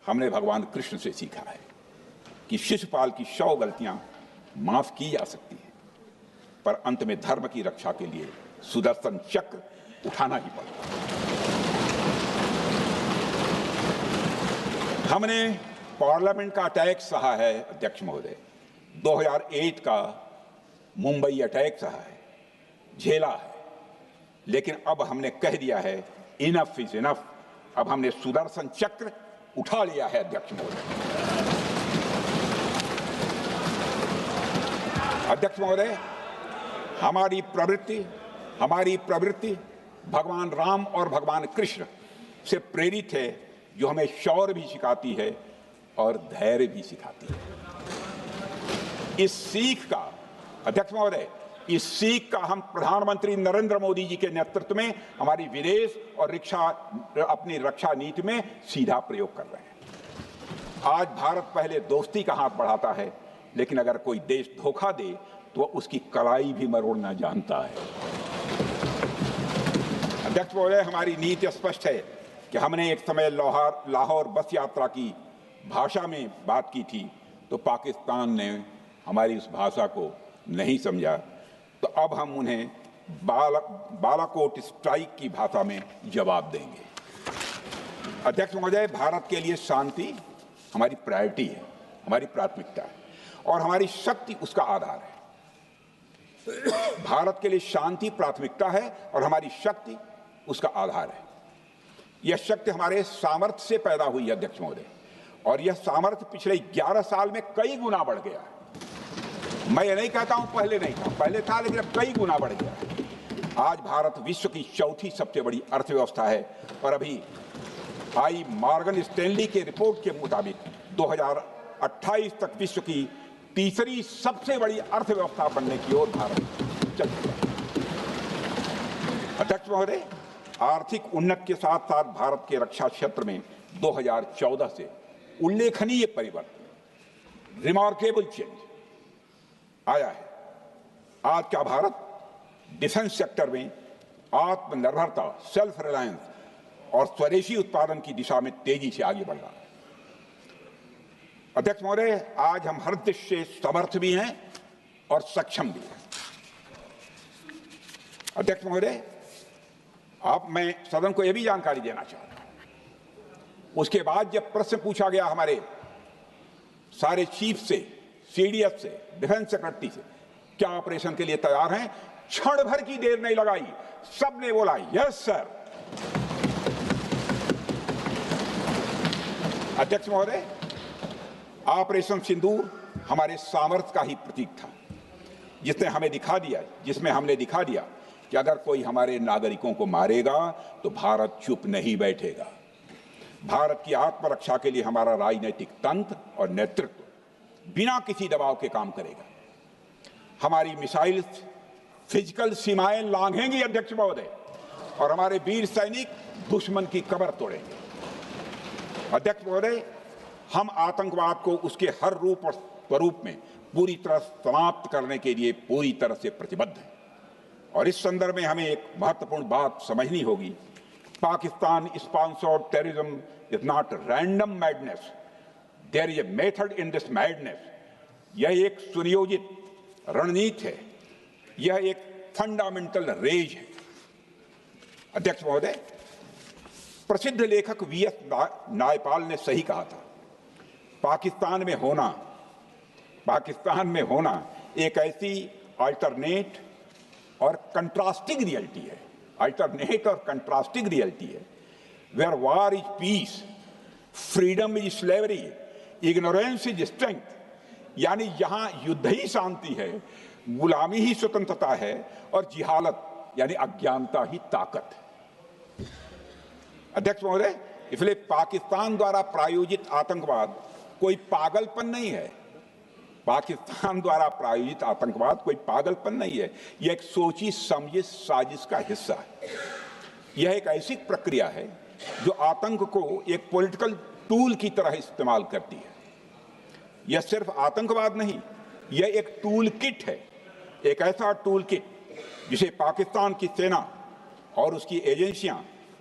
हमने भगवान कृष्ण से सीखा है कि शिशुपाल की 100 गलतियां माफ की जा सकती हैं, पर अंत में धर्म की रक्षा के लिए सुदर्शन चक्र उठाना ही पड़ता है। हमने पार्लियामेंट का अटैक सहा है अध्यक्ष महोदय, 2008 का मुंबई अटैक सहा है, झेला है, लेकिन अब हमने कह दिया है इनफ इज इनफ। अब हमने सुदर्शन चक्र उठा लिया है अध्यक्ष महोदय। अध्यक्ष महोदय, हमारी प्रवृत्ति भगवान राम और भगवान कृष्ण से प्रेरित है, जो हमें शौर्य भी सिखाती है और धैर्य भी सिखाती है। इस सीख का अध्यक्ष महोदय, इस सीख का हम प्रधानमंत्री नरेंद्र मोदी जी के नेतृत्व में हमारी विदेश और अपनी रक्षा नीति में सीधा प्रयोग कर रहे हैं। आज भारत पहले दोस्ती का हाथ बढ़ाता है, लेकिन अगर कोई देश धोखा दे तो उसकी कलाई भी मरोड़ना जानता है। अध्यक्ष महोदय, हमारी नीति स्पष्ट है कि हमने एक समय लाहौर बस यात्रा की भाषा में बात की थी, तो पाकिस्तान ने हमारी उस भाषा को नहीं समझा, तो अब हम उन्हें बालाकोट स्ट्राइक की भाषा में जवाब देंगे। अध्यक्ष महोदय, भारत के लिए शांति हमारी प्रायोरिटी है, हमारी प्राथमिकता है और हमारी शक्ति उसका आधार है। भारत के लिए शांति प्राथमिकता है और हमारी शक्ति उसका आधार है। यह शक्ति हमारे सामर्थ्य से पैदा हुई है अध्यक्ष महोदय, और यह सामर्थ्य पिछले 11 साल में कई गुना बढ़ गया है। मैं ये नहीं कहता हूं पहले नहीं था, पहले था, लेकिन अब कई गुना बढ़ गया है। आज भारत विश्व की चौथी सबसे बड़ी अर्थव्यवस्था है और अभी आई मॉर्गन स्टैनली के रिपोर्ट के मुताबिक 2028 तक विश्व की तीसरी सबसे बड़ी अर्थव्यवस्था बनने की ओर भारत चल रहा है। अध्यक्ष महोदय, आर्थिक उन्नति के साथ साथ भारत के रक्षा क्षेत्र में 2014 से उल्लेखनीय परिवर्तन, रिमार्केबल चेंज आया है। आज का भारत डिफेंस सेक्टर में आत्मनिर्भरता, सेल्फ रिलायंस और स्वदेशी उत्पादन की दिशा में तेजी से आगे बढ़ रहा है। अध्यक्ष महोदय, आज हम हर दृष्टि से समर्थ भी हैं और सक्षम भी हैं। अध्यक्ष महोदय, मैं सदन को यह भी जानकारी देना चाहता हूं, उसके बाद जब प्रश्न पूछा गया हमारे सारे चीफ से, सीडीएफ से, डिफेंस सेक्रेटरी से, क्या ऑपरेशन के लिए तैयार हैं, क्षण भर की देर नहीं लगाई, सबने बोला यस सर। अध्यक्ष महोदय, ऑपरेशन सिंदूर हमारे सामर्थ्य का ही प्रतीक था, जिसमें हमने दिखा दिया कि अगर कोई हमारे नागरिकों को मारेगा तो भारत चुप नहीं बैठेगा। भारत की आत्मरक्षा के लिए हमारा राजनीतिक तंत्र और नेतृत्व बिना किसी दबाव के काम करेगा। हमारी मिसाइल फिजिकल सीमाएं लांघेंगी अध्यक्ष महोदय, और हमारे वीर सैनिक दुश्मन की कमर तोड़ेंगे। अध्यक्ष महोदय, हम आतंकवाद को उसके हर रूप और स्वरूप में पूरी तरह समाप्त करने के लिए पूरी तरह से प्रतिबद्ध हैं, और इस संदर्भ में हमें एक महत्वपूर्ण बात समझनी होगी। Pakistan sponsored terrorism is not random madness, there is a method in this madness. यह एक सुनियोजित रणनीति है, यह एक फंडामेंटल रेज है। अध्यक्ष महोदय, प्रसिद्ध लेखक वीएस नायपाल ने सही कहा था, पाकिस्तान में होना एक ऐसी अल्टरनेट और कंट्रास्टिंग रियलिटी है, where war is peace, freedom is slavery, ignorance is strength, यानी यहां युद्ध ही शांति है, गुलामी ही स्वतंत्रता है और जिहालत यानी अज्ञानता ही ताकत है। अध्यक्ष महोदय, इसलिए पाकिस्तान द्वारा प्रायोजित आतंकवाद कोई पागलपन नहीं है। पाकिस्तान द्वारा प्रायोजित आतंकवाद कोई पागलपन नहीं है, यह एक सोची समझी साजिश का हिस्सा है। यह एक ऐसी प्रक्रिया है जो आतंक को एक पॉलिटिकल टूल की तरह इस्तेमाल करती है। यह सिर्फ आतंकवाद नहीं, यह एक टूल किट है, एक ऐसा टूल किट जिसे पाकिस्तान की सेना और उसकी एजेंसियां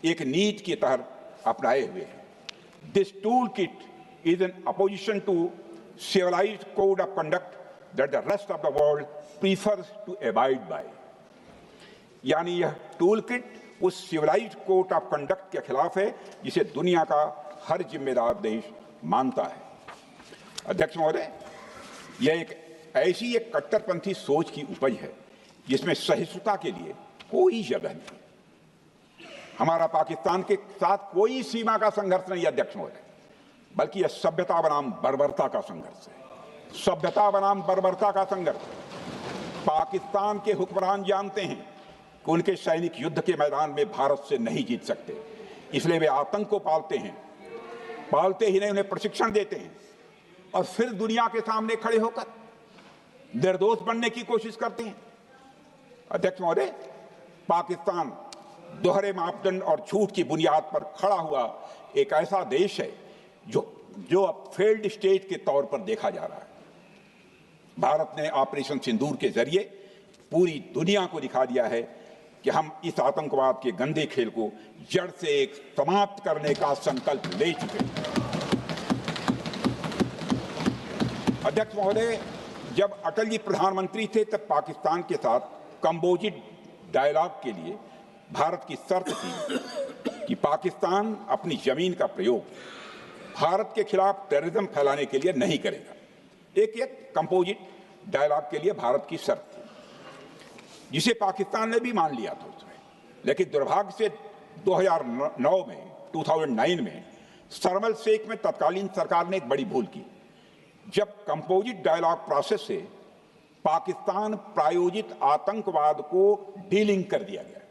एक नीति की तरह अपनाए हुए हैं। This tool kit is in opposition to civilized code of conduct that the rest of the world prefers to abide by। यानी यह टूल किट उस सिविलाइज्ड कोड ऑफ कंडक्ट के खिलाफ है जिसे दुनिया का हर जिम्मेदार देश मानता है। अध्यक्ष महोदय, यह एक कट्टरपंथी सोच की उपज है जिसमें सहिष्णुता के लिए कोई जगह नहीं। हमारा पाकिस्तान के साथ कोई सीमा का संघर्ष नहीं है अध्यक्ष महोदय, बल्कि यह सभ्यता बनाम बर्बरता का संघर्ष है। सभ्यता बनाम बर्बरता का संघर्ष। पाकिस्तान के हुक्मरान जानते हैं कि उनके सैनिक युद्ध के मैदान में भारत से नहीं जीत सकते, इसलिए वे आतंक को पालते हैं, पालते ही नहीं उन्हें प्रशिक्षण देते हैं और फिर दुनिया के सामने खड़े होकर निर्दोष बनने की कोशिश करते हैं। अध्यक्ष महोदय, पाकिस्तान दोहरे मापदंड और झूठ की बुनियाद पर खड़ा हुआ एक ऐसा देश है जो अब फेल्ड स्टेट के तौर पर देखा जा रहा है। भारत ने ऑपरेशन सिंदूर के जरिए पूरी दुनिया को दिखा दिया है कि हम इस आतंकवाद के गंदे खेल को जड़ से समाप्त करने का संकल्प ले चुके हैं। अध्यक्ष महोदय, जब अटल जी प्रधानमंत्री थे तब पाकिस्तान के साथ कंबोजिट डायलॉग के लिए भारत की शर्त थी कि पाकिस्तान अपनी जमीन का प्रयोग भारत के खिलाफ टेररिज्म फैलाने के लिए नहीं करेगा। एक कंपोजिट डायलॉग के लिए भारत की शर्त थी, जिसे पाकिस्तान ने भी मान लिया था उसमें। लेकिन दुर्भाग्य से 2009 में शर्म एल शेख में तत्कालीन सरकार ने एक बड़ी भूल की, जब कंपोजिट डायलॉग प्रोसेस से पाकिस्तान प्रायोजित आतंकवाद को डीलिंक कर दिया गया।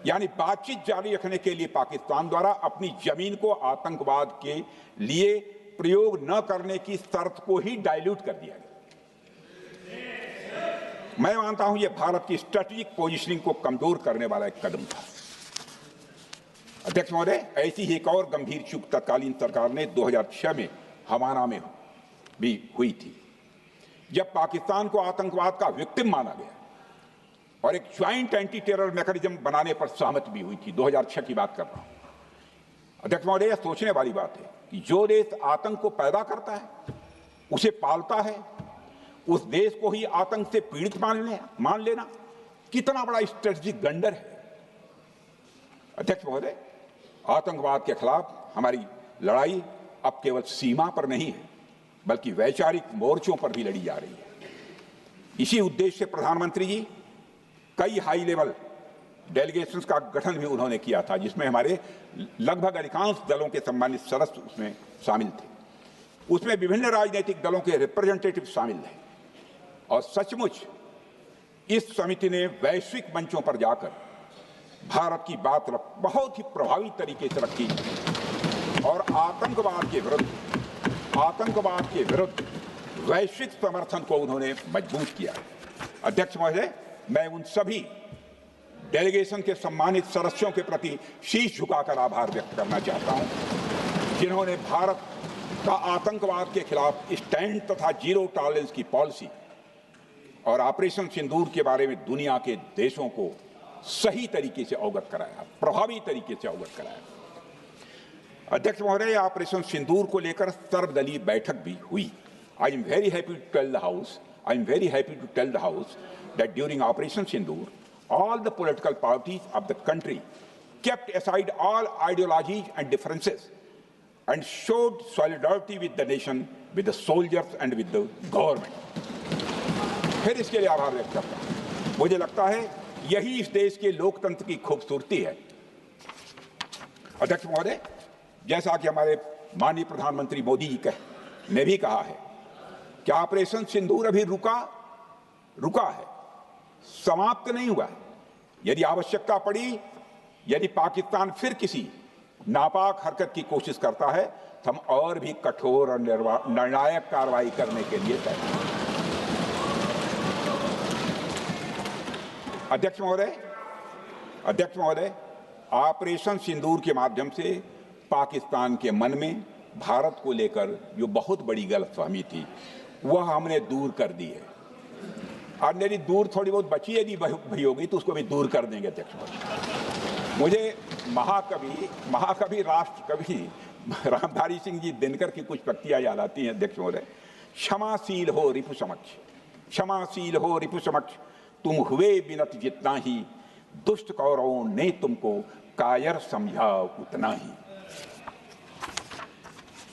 यानी बातचीत जारी रखने के लिए पाकिस्तान द्वारा अपनी जमीन को आतंकवाद के लिए प्रयोग न करने की शर्त को ही डाइल्यूट कर दिया गया। मैं मानता हूं यह भारत की स्ट्रेटेजिक पोजीशनिंग को कमजोर करने वाला एक कदम था। अध्यक्ष महोदय, ऐसी ही एक और गंभीर चूक तत्कालीन सरकार ने 2006 में हवाना में भी हुई थी, जब पाकिस्तान को आतंकवाद का विक्टिम माना गया और एक ज्वाइंट एंटी टेरर मैकेनिज्म बनाने पर सहमति भी हुई थी। 2006 की बात कर रहा हूं। अध्यक्ष महोदय, यह सोचने वाली बात है कि जो देश आतंक को पैदा करता है, उसे पालता है, उस देश को ही आतंक से पीड़ित मान लेना कितना बड़ा स्ट्रेटेजिक ब्लंडर है। अध्यक्ष महोदय, आतंकवाद के खिलाफ हमारी लड़ाई अब केवल सीमा पर नहीं है, बल्कि वैचारिक मोर्चों पर भी लड़ी जा रही है। इसी उद्देश्य से प्रधानमंत्री जी कई हाई लेवल डेलीगेशंस का गठन भी उन्होंने किया था, जिसमें हमारे लगभग अधिकांश दलों के सम्मानित सदस्य उसमें शामिल थे। उसमें विभिन्न राजनीतिक दलों के रिप्रेजेंटेटिव शामिल थे और सचमुच इस समिति ने वैश्विक मंचों पर जाकर भारत की बात बहुत ही प्रभावी तरीके से रखी और आतंकवाद के विरुद्ध वैश्विक समर्थन को उन्होंने मजबूत किया। अध्यक्ष महोदय, मैं उन सभी डेलीगेशन के सम्मानित सदस्यों के प्रति शीश झुकाकर आभार व्यक्त करना चाहता हूं, जिन्होंने भारत का आतंकवाद के खिलाफ स्टैंड तथा जीरो टॉलरेंस की पॉलिसी और ऑपरेशन सिंदूर के बारे में दुनिया के देशों को सही तरीके से अवगत कराया, प्रभावी तरीके से अवगत कराया। अध्यक्ष महोदय, ऑपरेशन सिंदूर को लेकर सर्वदलीय बैठक भी हुई। I am very happy to tell the house that during Operation Sindoor, all the political parties of the country kept aside all ideologies and differences and showed solidarity with the nation, with the soldiers and with the government। फिर इसके लिए आभार व्यक्त करता हूं। मुझे लगता है यही इस देश के लोकतंत्र की खूबसूरती है। अध्यक्ष महोदय, जैसा कि हमारे माननीय प्रधानमंत्री मोदी जी ने भी कहा है कि ऑपरेशन सिंदूर अभी रुका है, समाप्त नहीं हुआ है। यदि आवश्यकता पड़ी, यदि पाकिस्तान फिर किसी नापाक हरकत की कोशिश करता है तो हम और भी कठोर और निर्णायक कार्रवाई करने के लिए तैयार हैं। अध्यक्ष महोदय, ऑपरेशन सिंदूर के माध्यम से पाकिस्तान के मन में भारत को लेकर जो बहुत बड़ी गलतफहमी थी वह हमने दूर कर दी है। और मेरी दूर थोड़ी बहुत बची यदि भई होगी तो उसको भी दूर कर देंगे। अध्यक्ष महोदय, मुझे महाकवि राष्ट्र कवि रामधारी सिंह जी दिनकर की कुछ पंक्तियां याद आती हैं। अध्यक्ष महोदय, क्षमाशील हो रिपु समक्ष, क्षमाशील हो रिपु समक्ष, तुम हुए विनत जितना ही, दुष्ट कौरवों ने तुमको कायर समझा उतना ही।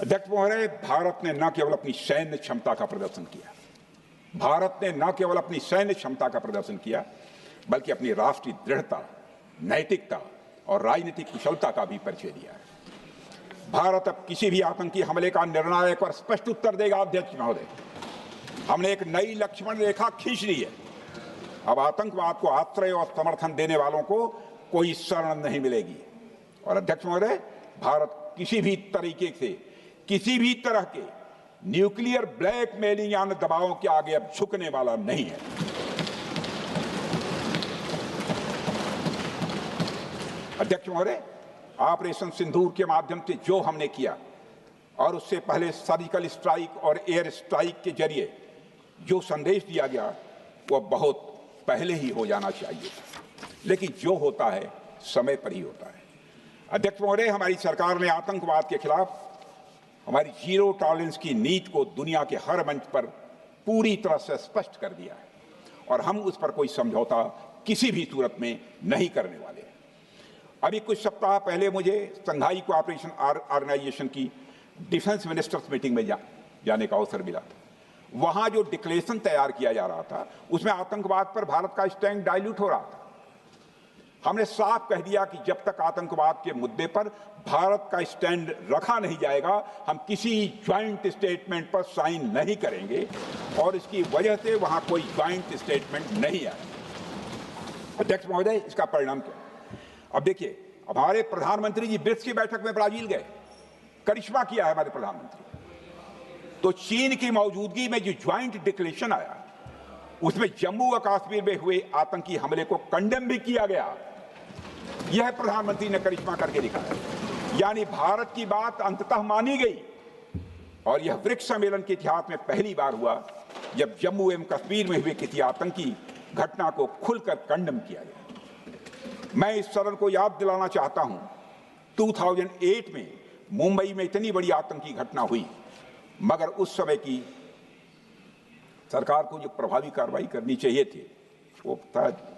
अध्यक्ष महोदय, भारत ने न केवल अपनी सैन्य क्षमता का प्रदर्शन किया, बल्कि अपनी राष्ट्रीय दृढ़ता, नैतिकता और राजनीतिक कुशलता का भी परिचय दिया है। भारत अब किसी भी आतंकी हमले का निर्णायक और स्पष्ट उत्तर देगा। अध्यक्ष महोदय, हमने एक नई लक्ष्मण रेखा खींच ली है। अब आतंकवाद को आश्रय और समर्थन देने वालों को कोई शरण नहीं मिलेगी। और अध्यक्ष महोदय, भारत किसी भी तरह के न्यूक्लियर ब्लैकमेलिंग या दबावों के आगे अब झुकने वाला नहीं है। अध्यक्ष महोदय, ऑपरेशन सिंदूर के माध्यम से जो हमने किया और उससे पहले सर्जिकल स्ट्राइक और एयर स्ट्राइक के जरिए जो संदेश दिया गया वह बहुत पहले ही हो जाना चाहिए, लेकिन जो होता है समय पर ही होता है। अध्यक्ष महोदय, हमारी सरकार ने आतंकवाद के खिलाफ हमारी जीरो टॉलरेंस की नीति को दुनिया के हर मंच पर पूरी तरह से स्पष्ट कर दिया है और हम उस पर कोई समझौता किसी भी सूरत में नहीं करने वाले हैं। अभी कुछ सप्ताह पहले मुझे शंघाई कोऑपरेशन ऑर्गेनाइजेशन की डिफेंस मिनिस्टर्स मीटिंग में जाने का अवसर मिला था। वहां जो डिक्लेरेशन तैयार किया जा रहा था उसमें आतंकवाद पर भारत का स्टैंड डाइल्यूट हो रहा था। हमने साफ कह दिया कि जब तक आतंकवाद के मुद्दे पर भारत का स्टैंड रखा नहीं जाएगा, हम किसी ज्वाइंट स्टेटमेंट पर साइन नहीं करेंगे और इसकी वजह से वहां कोई ज्वाइंट स्टेटमेंट नहीं आया। अध्यक्ष महोदय, इसका परिणाम क्या? अब देखिए, हमारे प्रधानमंत्री जी ब्रिक्स की बैठक में ब्राजील गए, करिश्मा किया है हमारे प्रधानमंत्री। तो चीन की मौजूदगी में जो ज्वाइंट डिक्लेरेशन आया उसमें जम्मू और कश्मीर में हुए आतंकी हमले को कंडेम भी किया गया। यह प्रधानमंत्री ने करिश्मा करके दिखाया, यानी भारत की बात अंततः मानी गई। और यह ब्रिक्स सम्मेलन के इतिहास में पहली बार हुआ जब जम्मू एवं कश्मीर में हुए किसी आतंकी घटना को खुलकर कंडेम किया गया। मैं इस सदन को याद दिलाना चाहता हूं, 2008 में मुंबई में इतनी बड़ी आतंकी घटना हुई, मगर उस समय की सरकार को जो प्रभावी कार्रवाई करनी चाहिए थी वो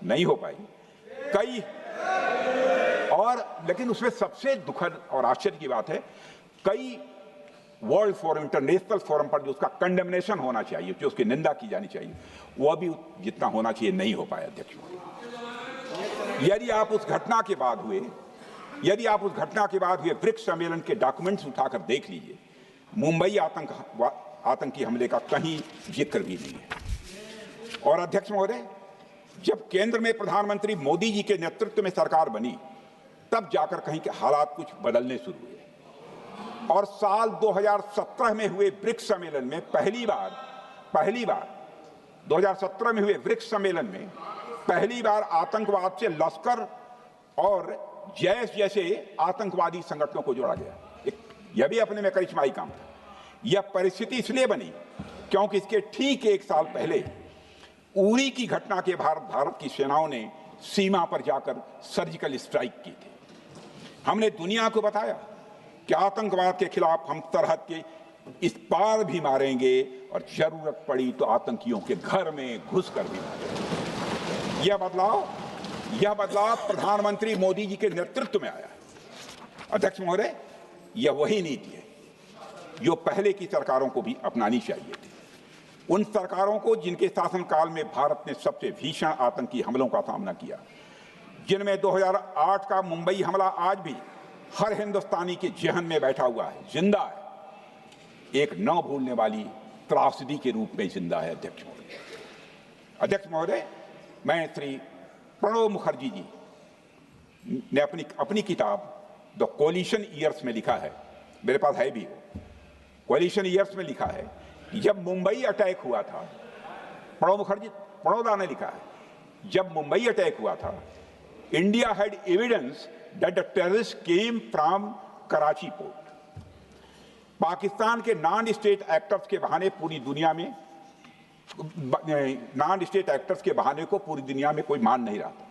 नहीं हो पाई। लेकिन उसमें सबसे दुखद और आश्चर्य की बात है, कई वर्ल्ड फोरम, इंटरनेशनल फोरम पर जो उसका कंडेमनेशन होना चाहिए, जो उसकी निंदा की जानी चाहिए, वह भी जितना होना चाहिए नहीं हो पाया। अध्यक्ष, यदि आप उस घटना के बाद हुए ब्रिक्स सम्मेलन के डॉक्यूमेंट्स उठाकर देख लीजिए, मुंबई आतंकी हमले का कहीं जिक्र भी नहीं है। और अध्यक्ष महोदय, जब केंद्र में प्रधानमंत्री मोदी जी के नेतृत्व में सरकार बनी, तब जाकर कहीं के हालात कुछ बदलने शुरू हुए और साल 2017 में हुए ब्रिक्स सम्मेलन में पहली बार 2017 में हुए ब्रिक्स सम्मेलन में पहली बार आतंकवाद से लश्कर और जैश जैसे आतंकवादी संगठनों को जोड़ा गया। यह भी अपने में करिश्माई काम था। यह परिस्थिति इसलिए बनी क्योंकि इसके ठीक एक साल पहले उरी की घटना के भारत की सेनाओं ने सीमा पर जाकर सर्जिकल स्ट्राइक की थी। हमने दुनिया को बताया कि आतंकवाद के खिलाफ हम सरहद के इस पार भी मारेंगे और जरूरत पड़ी तो आतंकियों के घर में घुसकर भी मारेंगे। यह बदलाव प्रधानमंत्री मोदी जी के नेतृत्व में आया। अध्यक्ष महोदय, यह वही नीति है जो पहले की सरकारों को भी अपनानी चाहिए थी। उन सरकारों को जिनके शासनकाल में भारत ने सबसे भीषण आतंकी हमलों का सामना किया, जिनमें 2008 का मुंबई हमला आज भी हर हिंदुस्तानी के जहन में बैठा हुआ है, जिंदा है, एक न भूलने वाली त्रासदी के रूप में जिंदा है। अध्यक्ष महोदय, मैं श्री प्रणब मुखर्जी जी ने अपनी किताब द कोलिशन ईयर्स में लिखा है, मेरे पास है भी, कोलिशन ईयर्स में लिखा है कि जब मुंबई अटैक हुआ था, प्रणोदा ने लिखा है, जब मुंबई अटैक हुआ था, India had evidence that the terrorist came from Karachi port. Pakistan के नॉन स्टेट एक्टर्स के बहाने पूरी दुनिया में, नॉन स्टेट एक्टर्स के बहाने को पूरी दुनिया में कोई मान नहीं रहा था।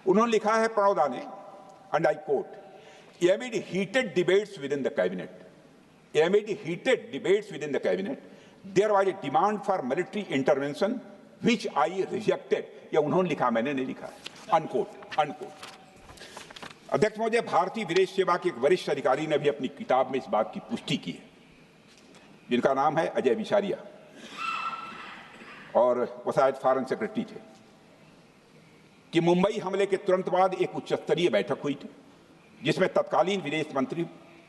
उन्होंने लिखा है प्रणोदा ने, and I quote, amid heated debates within the cabinet, there was a demand for military intervention which I rejected। यह उन्होंने लिखा, मैंने नहीं लिखा है, अनकोट। अध्यक्ष महोदय, भारतीय विदेश सेवा के एक वरिष्ठ अधिकारी ने भी अपनी किताब में इस बात की पुष्टि की है, जिनका नाम है अजय बिसारिया, और वो शायद फॉरेन सेक्रेटरी थे, कि मुंबई हमले के तुरंत बाद एक उच्च स्तरीय बैठक हुई थी जिसमें तत्कालीन विदेश मंत्री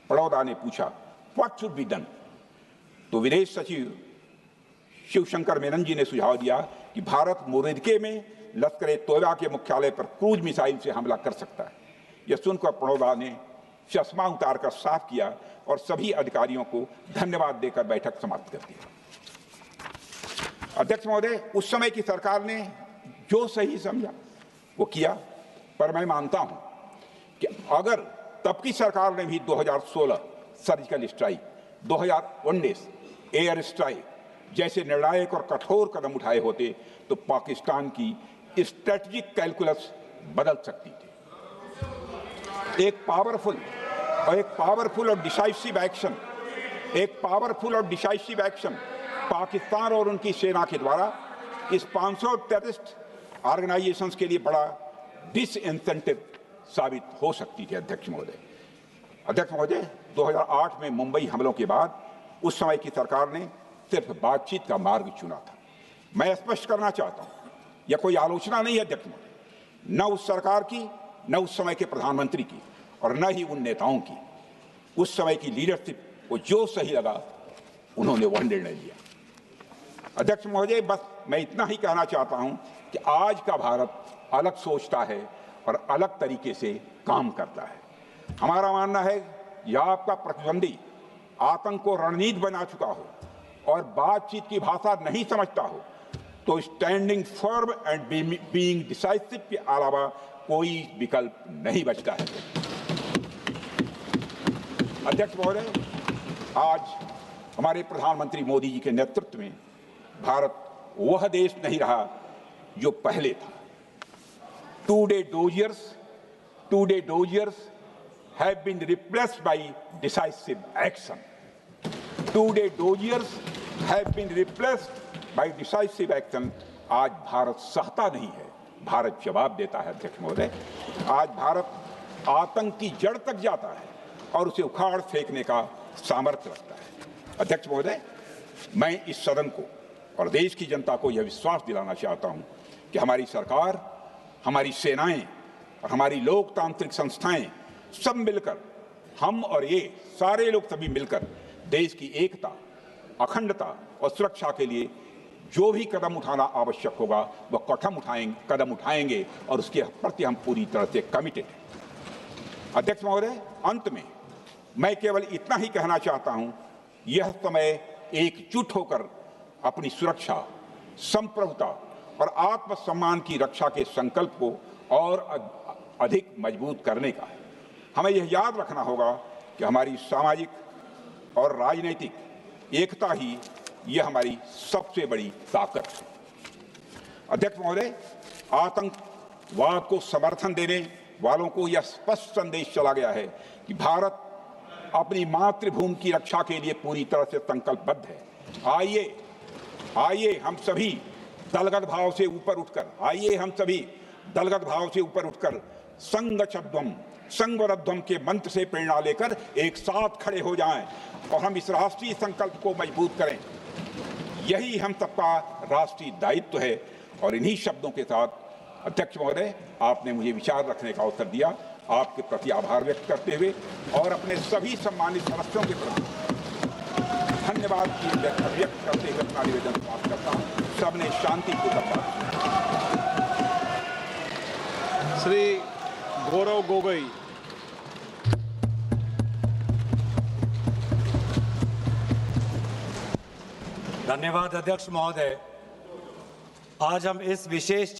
प्रणोदा ने पूछा व्हाट शुड बी डन। तो विदेश सचिव शिवशंकर मेनन जी ने सुझाव दिया कि भारत मोरदके में लश्कर तोयबा के मुख्यालय पर क्रूज मिसाइल से हमला कर सकता है। यह सुनकर प्रणोदा ने चश्मा उतारकर साफ किया और सभी अधिकारियों को धन्यवाद देकर बैठक समाप्त कर दी। अध्यक्ष महोदय, उस समय की सरकार ने जो सही समझा वो किया, पर मैं मानता हूं कि अगर तब की सरकार ने भी 2016 सर्जिकल स्ट्राइक, 2019 एयर स्ट्राइक जैसे निर्णायक और कठोर कदम उठाए होते तो पाकिस्तान की स्ट्रेटजिक कैलकुलस बदल सकती थी। एक पावरफुल और डिसाइसिव एक्शन पाकिस्तान और उनकी सेना के द्वारा इस 500 टेररिस्ट ऑर्गेनाइजेशंस के लिए बड़ा डिसइंसेंटिव साबित हो सकती थी। अध्यक्ष महोदय, 2008 में मुंबई हमलों के बाद उस समय की सरकार ने सिर्फ बातचीत का मार्ग चुना था। मैं स्पष्ट करना चाहता हूं, यह कोई आलोचना नहीं है अध्यक्ष महोदय, न उस सरकार की, न उस समय के प्रधानमंत्री की, और न ही उन नेताओं की। उस समय की लीडरशिप को जो सही लगा उन्होंने वह निर्णय लिया। अध्यक्ष महोदय, बस मैं इतना ही कहना चाहता हूं कि आज का भारत अलग सोचता है और अलग तरीके से काम करता है। हमारा मानना है यह आपका प्रतिद्वंदी आतंक को रणनीति बना चुका हो और बातचीत की भाषा नहीं समझता हो तो standing firm and being decisive के अलावा कोई विकल्प नहीं बचता है। अध्यक्ष महोदय, आज हमारे प्रधानमंत्री मोदी जी के नेतृत्व में भारत वह देश नहीं रहा जो पहले था। Two-day doziers have been replaced by decisive action. Two-day doziers have been replaced by decisive action. आज भारत सहता नहीं है, भारत जवाब देता है। अध्यक्ष महोदय, आज भारत आतंक की जड़ तक जाता है और उसे उखाड़ फेंकने का सामर्थ्य रखता है। अध्यक्ष महोदय, मैं इस सदन को और देश की जनता को यह विश्वास दिलाना चाहता हूं कि हमारी सरकार, हमारी सेनाएं और हमारी लोकतांत्रिक संस्थाएं सब मिलकर, हम और ये सारे लोग सभी मिलकर देश की एकता, अखंडता और सुरक्षा के लिए जो भी कदम उठाना आवश्यक होगा वह कदम उठाएंगे और उसके प्रति हम पूरी तरह से कमिटेड हैं। अध्यक्ष महोदय, अंत में मैं केवल इतना ही कहना चाहता हूं, यह समय एकजुट होकर अपनी सुरक्षा, संप्रभुता और आत्मसम्मान की रक्षा के संकल्प को और अधिक मजबूत करने का है। हमें यह याद रखना होगा कि हमारी सामाजिक और राजनीतिक एकता ही यह हमारी सबसे बड़ी ताकत है। अध्यक्ष महोदय, आतंकवाद को समर्थन देने वालों को यह स्पष्ट संदेश चला गया है कि भारत अपनी मातृभूमि की रक्षा के लिए पूरी तरह से संकल्पबद्ध है। आइए हम सभी दलगत भाव से ऊपर उठकर संघवरध्वम के मंत्र से प्रेरणा लेकर एक साथ खड़े हो जाएं और हम इस राष्ट्रीय संकल्प को मजबूत करें। यही हम सबका राष्ट्रीय दायित्व है। और इन्हीं शब्दों के साथ अध्यक्ष महोदय, आपने मुझे विचार रखने का अवसर दिया। आपके प्रति आभार व्यक्त करते हुए और अपने सभी सम्मानित सदस्यों के प्रति धन्यवाद की व्यक्त करते हुए अपना निवेदन समाप्त करता हूँ। सबने शांतिपूर्वक बात श्री गौरव गोगोई। धन्यवाद अध्यक्ष महोदय। आज हम इस विशेष